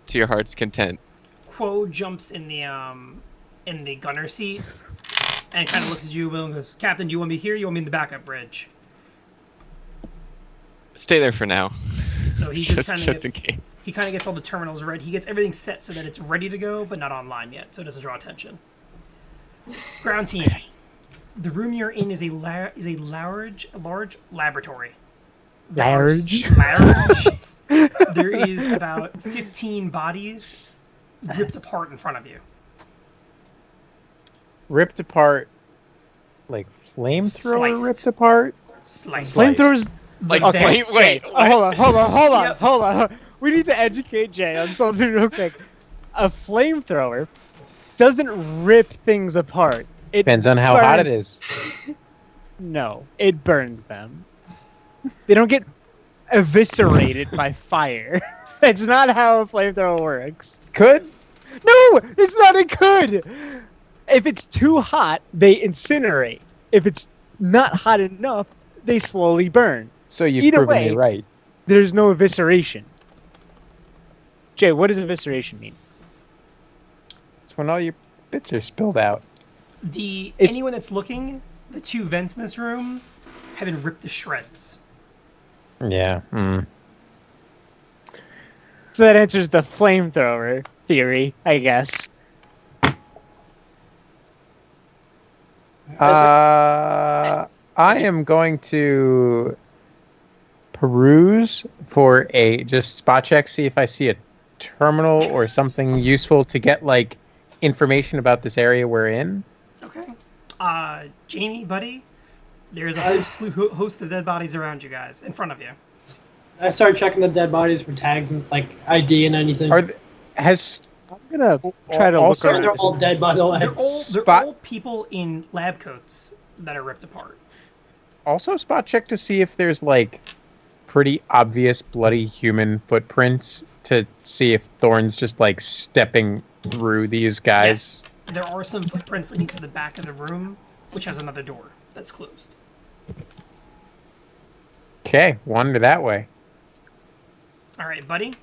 to your heart's content. Quo jumps in the gunner seat and kind of looks at you, Will, and goes, "Captain, do you want me here? You want me in the backup bridge?" Stay there for now. So he just kind of in gets case. he kind of gets all the terminals ready. He gets everything set so that it's ready to go, but not online yet, so it doesn't draw attention. Ground team, the room you're in is a large laboratory. Large? Large. There is about 15 bodies ripped apart in front of you. Ripped apart, like flamethrower Sliced. ripped apart. Sliced. Flamethrowers. Like, Okay, wait. hold on. Yep. Hold on. We need to educate Jay on something real quick. A flamethrower doesn't rip things apart. It Depends on how hot it burns- is. No, it burns them. They don't get eviscerated by fire. It's not how a flamethrower works. Could? No, it's not. It could. If it's too hot, they incinerate. If it's not hot enough, they slowly burn. So you've Either proven way- me right. There's no evisceration. Jay, what does evisceration mean? It's when all your bits are spilled out. It's- Anyone that's looking, the 2 vents in this room have been ripped to shreds. Yeah. So that answers the flamethrower theory, I guess. I am going to peruse for a just spot check, see if I see a terminal or something useful to get like information about this area we're in. Okay. Jamie, buddy, there's a whole host of dead bodies around you guys, in front of you. I started checking the dead bodies for tags and like ID and anything. Has I'm gonna try to Also, look They're around. all dead by the way. They're Spot- all people in lab coats that are ripped apart. also spot check to see if there's like pretty obvious bloody human footprints to see if Thorn's just like stepping through these guys. Yes, there are some footprints leading to the back of the room, which has another door that's closed. Okay, wander that way. All right, buddy.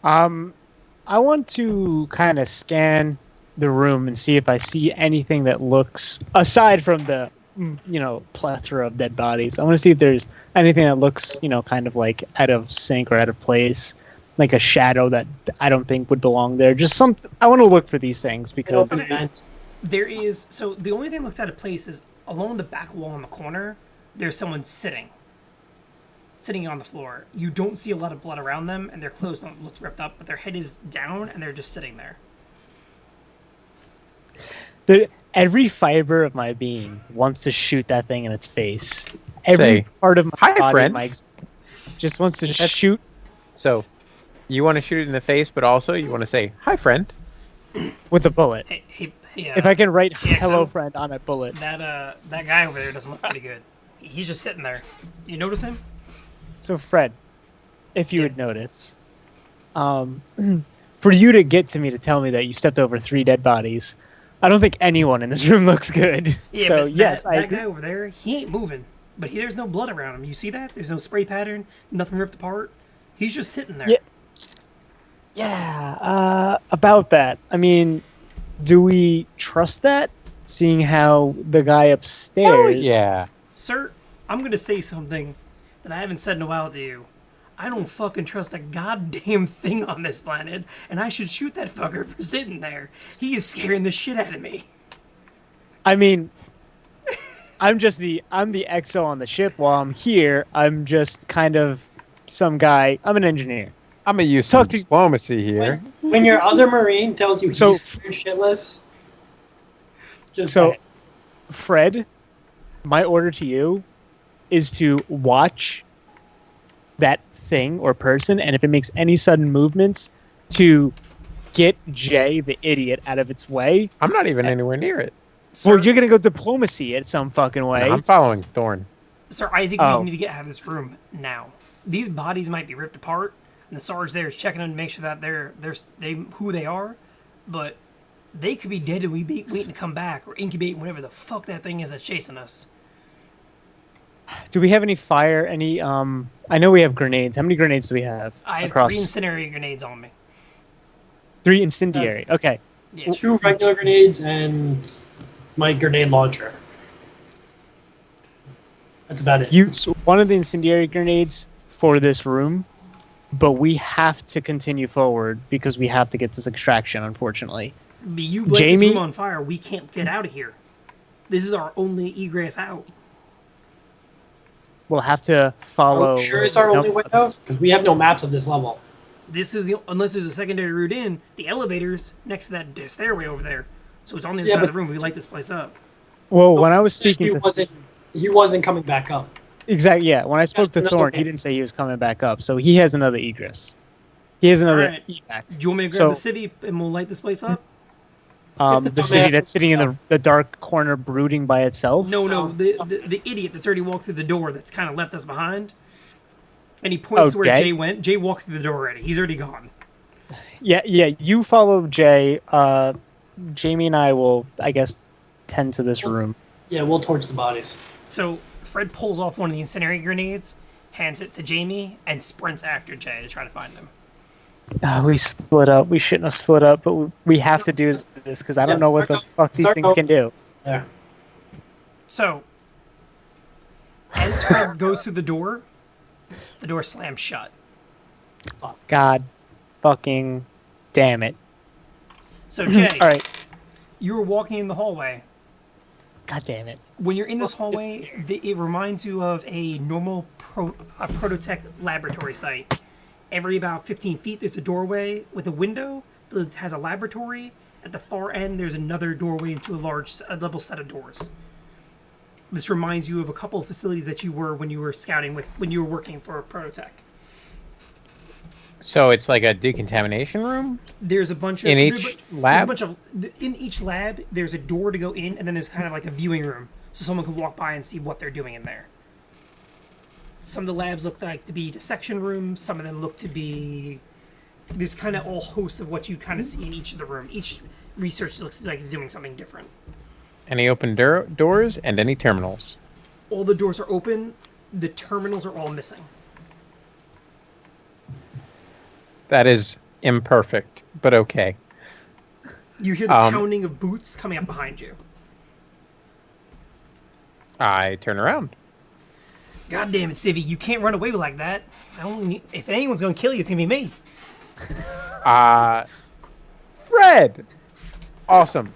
I want to kind of scan the room and see if I see anything that looks, aside from the, plethora of dead bodies. I want to see if there's anything that looks, kind of like out of sync or out of place, like a shadow that I don't think would belong there. Just I want to look for these things An because open vent. There is the only thing that looks out of place is along the back wall in the corner. There's someone sitting on the floor. You don't see a lot of blood around them, and their clothes don't look ripped up, but their head is down, and they're just sitting there. every fiber of my being wants to shoot that thing in its face. Every Say, part of my "Hi, body, friend." my existence, just wants to shoot. So, you want to shoot it in the face, but also you want to say, "Hi, friend." With a bullet. Hey, If I can write yeah, "Hello, so- friend" on a bullet. that guy over there doesn't look pretty good. He's just sitting there. You notice him? So, Fred, if you would notice, for you to get to me to tell me that you stepped over 3 dead bodies, I don't think anyone in this room looks good. Yeah, so, but yes, that, I that agree. guy over there, he ain't moving. But there's no blood around him. You see that? There's no spray pattern, nothing ripped apart. He's just sitting there. Yeah. Yeah, about that. I mean, do we trust that? Seeing how the guy upstairs. Oh yeah. Sir, I'm gonna say something that I haven't said in a while to you. I don't fucking trust a goddamn thing on this planet, and I should shoot that fucker for sitting there. He is scaring the shit out of me. I mean, I'm the XO on the ship. While I'm here, I'm just kind of some guy. I'm an engineer. I'm gonna use some Talk to- diplomacy here. When your other Marine tells you So- he's scared shitless, just So, say, Fred, my order to you is to watch that thing or person, and if it makes any sudden movements to get Jay, the idiot, out of its way, I'm not even anywhere near it. Sir, well, you're gonna go diplomacy it some fucking way. No, I'm following Thorn. sir, I think Oh. we need to get out of this room now. These bodies might be ripped apart, and the Sarge there is checking them to make sure that they're who they are, but they could be dead and we be waiting to come back or incubate whatever the fuck that thing is that's chasing us. Do we have any fire? Any I know we have grenades. How many grenades do we have? I have across 3 incendiary grenades on me. 3 incendiary. Okay. Yeah. 2 regular grenades and my grenade launcher. That's about it. Use one of the incendiary grenades for this room, but we have to continue forward because we have to get this extraction, unfortunately. But you light this Jamie- room on fire, we can't get out of here. This is our only egress out. We'll have to follow. Are you sure it's our only way out? Because we have no maps of this level. This is the unless there's a secondary route in. The elevator's next to that stairway over there, so it's on the other Yeah, side of but- the room. We light this place up. Well, when I was speaking He wasn't coming back up. exactly, yeah. When I spoke to That's Thorn, okay. he didn't say he was coming back up, so he has another egress. He has another Alright. evac. Do you want me to grab the So- civvy and we'll light this place up? Get The the city dumbass that's sitting in the dark corner, brooding by itself. No, the idiot that's already walked through the door that's kind of left us behind. And he points Oh, to where Jay? Jay went. Jay walked through the door already. He's already gone. Yeah. You follow Jay. Jamie and I will, I guess, tend to this room. Yeah, we'll torch the bodies. So Fred pulls off one of the incendiary grenades, hands it to Jamie, and sprints after Jay to try to find him. We split up. We shouldn't have split up, but we have to do this because I don't know what the fuck these things can do. There. So, as Fred goes through the door slams shut. God fucking damn it. So, Jay, All right. you were walking in the hallway. God damn it. When you're in this hallway, it reminds you of a normal Prototech laboratory site. Every about 15 feet, there's a doorway with a window that has a laboratory. At the far end, there's another doorway into a double set of doors. This reminds you of a couple of facilities that you were when you were when you were working for Prototech. So it's like a decontamination room There's a bunch of in there's each there's a lab. bunch of in each lab. There's a door to go in, and then there's kind of like a viewing room, so someone can walk by and see what they're doing in there. Some of the labs look like to be dissection rooms. Some of them look to be. There's kind of all hosts of what you kind of see in each of the room. Each research looks like it's doing something different. Any open doors and any terminals. All the doors are open. The terminals are all missing. That is imperfect, but okay. You hear the pounding of boots coming up behind you. I turn around. God damn it, Civvy, you can't run away like that. If anyone's gonna kill you, it's gonna be me. Fred! Awesome.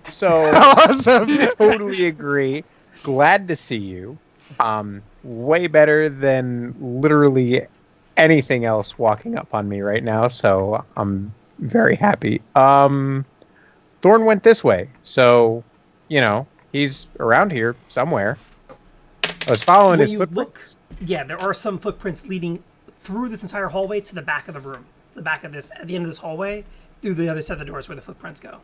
So Awesome. totally agree. Glad to see you. Way better than literally anything else walking up on me right now, so I'm very happy. Thorn went this way, so he's around here somewhere. I was following When his you footprints. yeah, there are some footprints leading through this entire hallway to the back of the room. The back of this, at the end of this hallway, through the other set of the doors where the footprints go.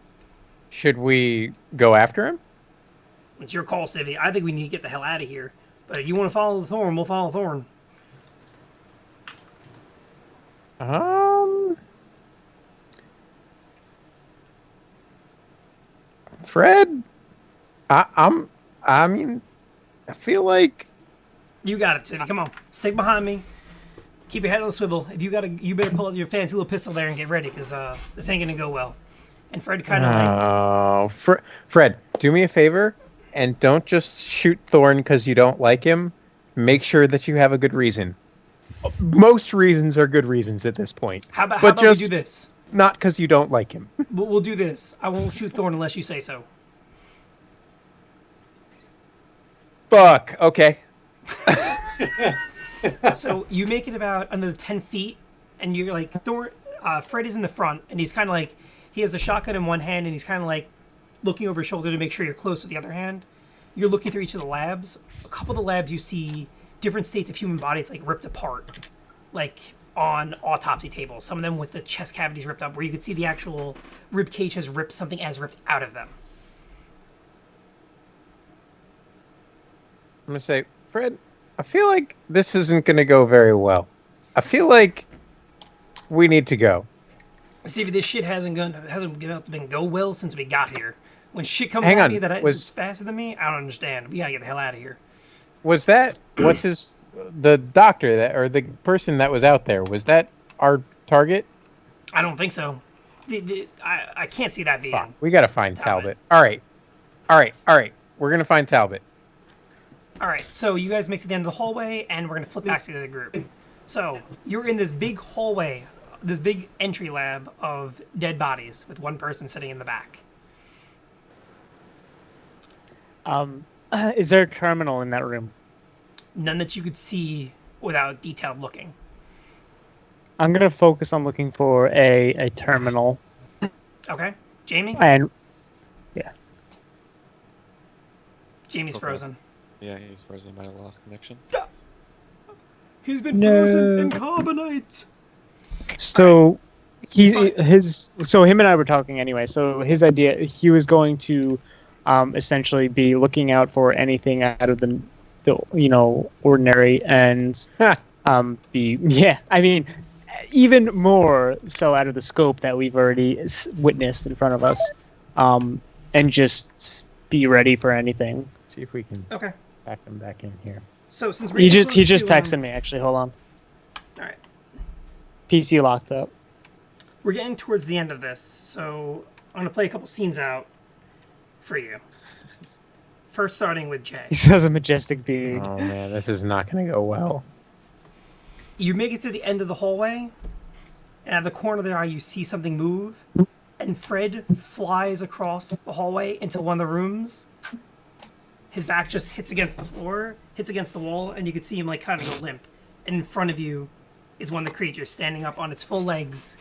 Should we go after him? It's your call, Civvy. I think we need to get the hell out of here. But if you want to follow the Thorn, we'll follow Thorn. Fred, I mean, I feel like You got it, Civvy. Come on, stick behind me. Keep your head on the swivel. If you better pull out your fancy little pistol there and get ready, because this ain't gonna go well. And Fred kind of Fred, do me a favor and don't just shoot Thorn because you don't like him. Make sure that you have a good reason. Most reasons are good reasons at this point. how about but we just do this? not because you don't like him. We'll do this. I won't shoot Thorn unless you say so. Fuck. Okay. So you make it about under 10 feet, and you're like, Fred is in the front, and he's kind of like, he has the shotgun in one hand, and he's kind of like looking over his shoulder to make sure you're close with the other hand. You're looking through each of the labs. A couple of the labs you see different states of human bodies like ripped apart. like on autopsy tables. Some of them with the chest cavities ripped up, where you could see the actual rib cage has ripped, something has ripped out of them. I'm gonna say, Fred, I feel like this isn't gonna go very well. I feel like we need to go. See, if this shit hasn't been go well since we got here. When shit comes Hang at on, me that was- it's faster than me, I don't understand. We gotta get the hell out of here. Was that the doctor that or the person that was out there? Was that our target? I don't think so. I can't see that being. Fuck, we gotta find Talbot. Talbot. All right. We're gonna find Talbot. All right, so you guys make it to the end of the hallway, and we're gonna flip back to the other group. So you're in this big hallway, this big entry lab of dead bodies with one person sitting in the back. Is there a terminal in that room? None that you could see without detailed looking. I'm gonna focus on looking for a terminal, Okay, Jamie. and Jamie's Okay. frozen. Yeah, he's frozen. I might have lost connection. He's been No. frozen in carbonite. so He's so him and I were talking anyway. So his idea, he was going to essentially be looking out for anything out of the ordinary, and I mean, even more so out of the scope that we've already witnessed in front of us, and just be ready for anything. See if we can Okay, back them back in here. so since we're He getting just close to, texted me actually. Hold on. All right, PC locked up. we're getting towards the end of this, so I'm gonna play a couple scenes out for you. First, starting with Jay. He has a majestic beard. Oh man, this is not gonna go well. You make it to the end of the hallway, and at the corner there, you see something move, and Fred flies across the hallway into one of the rooms. His back just hits against the floor, hits against the wall, and you can see him like kind of go limp. And in front of you is one of the creatures standing up on its full legs,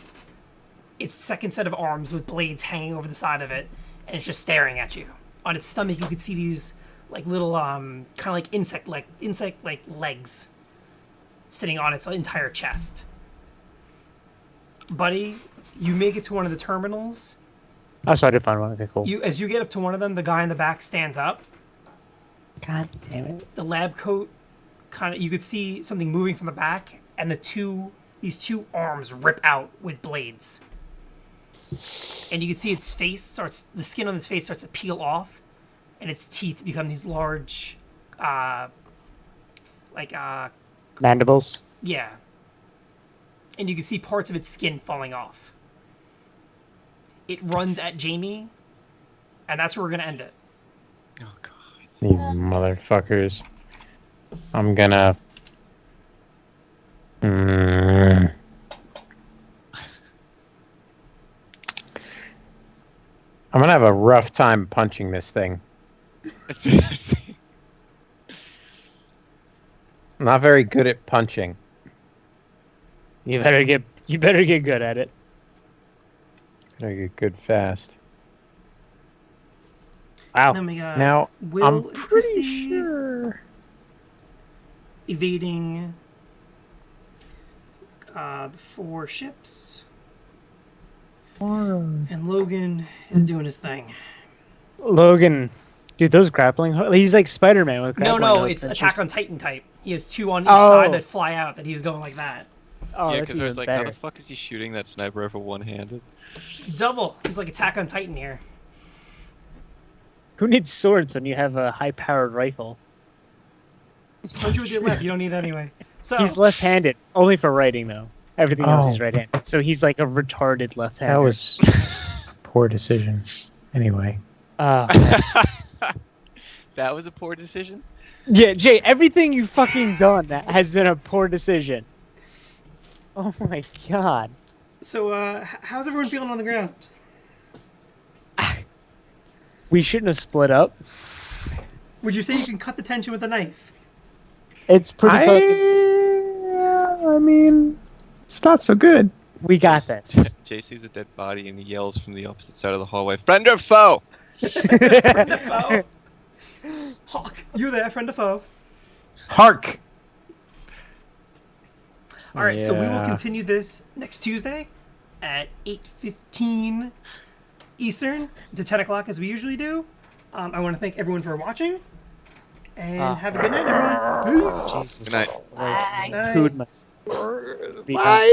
its second set of arms with blades hanging over the side of it, and it's just staring at you. On its stomach, you could see these like little kind of like insect like legs sitting on its entire chest. Buddy, you make it to one of the terminals. Oh, so I did find one. Okay, cool. As you get up to one of them, the guy in the back stands up. God damn it. The lab coat you could see something moving from the back, and these two arms rip out with blades. And you can see the skin on its face starts to peel off, and its teeth become these large, Mandibles. yeah. And you can see parts of its skin falling off. It runs at Jamie, and that's where we're gonna end it. Oh god. You motherfuckers. I'm gonna. I'm gonna have a rough time punching this thing. I'm not very good at punching. You better get good at it. Gotta get good fast. Wow. Then we got Now, Will I'm and pretty Christy sure. evading the 4 ships. And Logan is doing his thing. Logan, dude, those grappling he's like Spider-Man with grappling No, hooks. it's That's Attack just- on Titan type. He has 2 on each Oh. side that fly out that he's going like that. Oh, yeah, that's because there's even like, better. how the fuck is he shooting that sniper rifle one-handed? Double. He's like Attack on Titan here. Who needs swords when you have a high-powered rifle? Punch you with your left. You don't need it anyway. So He's left-handed, only for writing though. Everything else is Oh. right-handed. So he's like a retarded left-hander. That was poor decision. Anyway. Man. That was a poor decision? Yeah, Jay, everything you fucking done that has been a poor decision. Oh my god. So, how's everyone feeling on the ground? We shouldn't have split up. Would you say you can cut the tension with a knife? It's pretty fucking... I mean, it's not so good. We got this. Jay sees a dead body and he yells from the opposite side of the hallway, "Friend or foe?" Foe. Hawk, you there, friend or foe? Hark! All right, so we will Yeah. continue this next Tuesday at 8:15 Eastern to 10 o'clock as we usually do. I want to thank everyone for watching, and have a good night, everyone. Peace. Jesus Good night. Christ. Bye. Food must. Bye.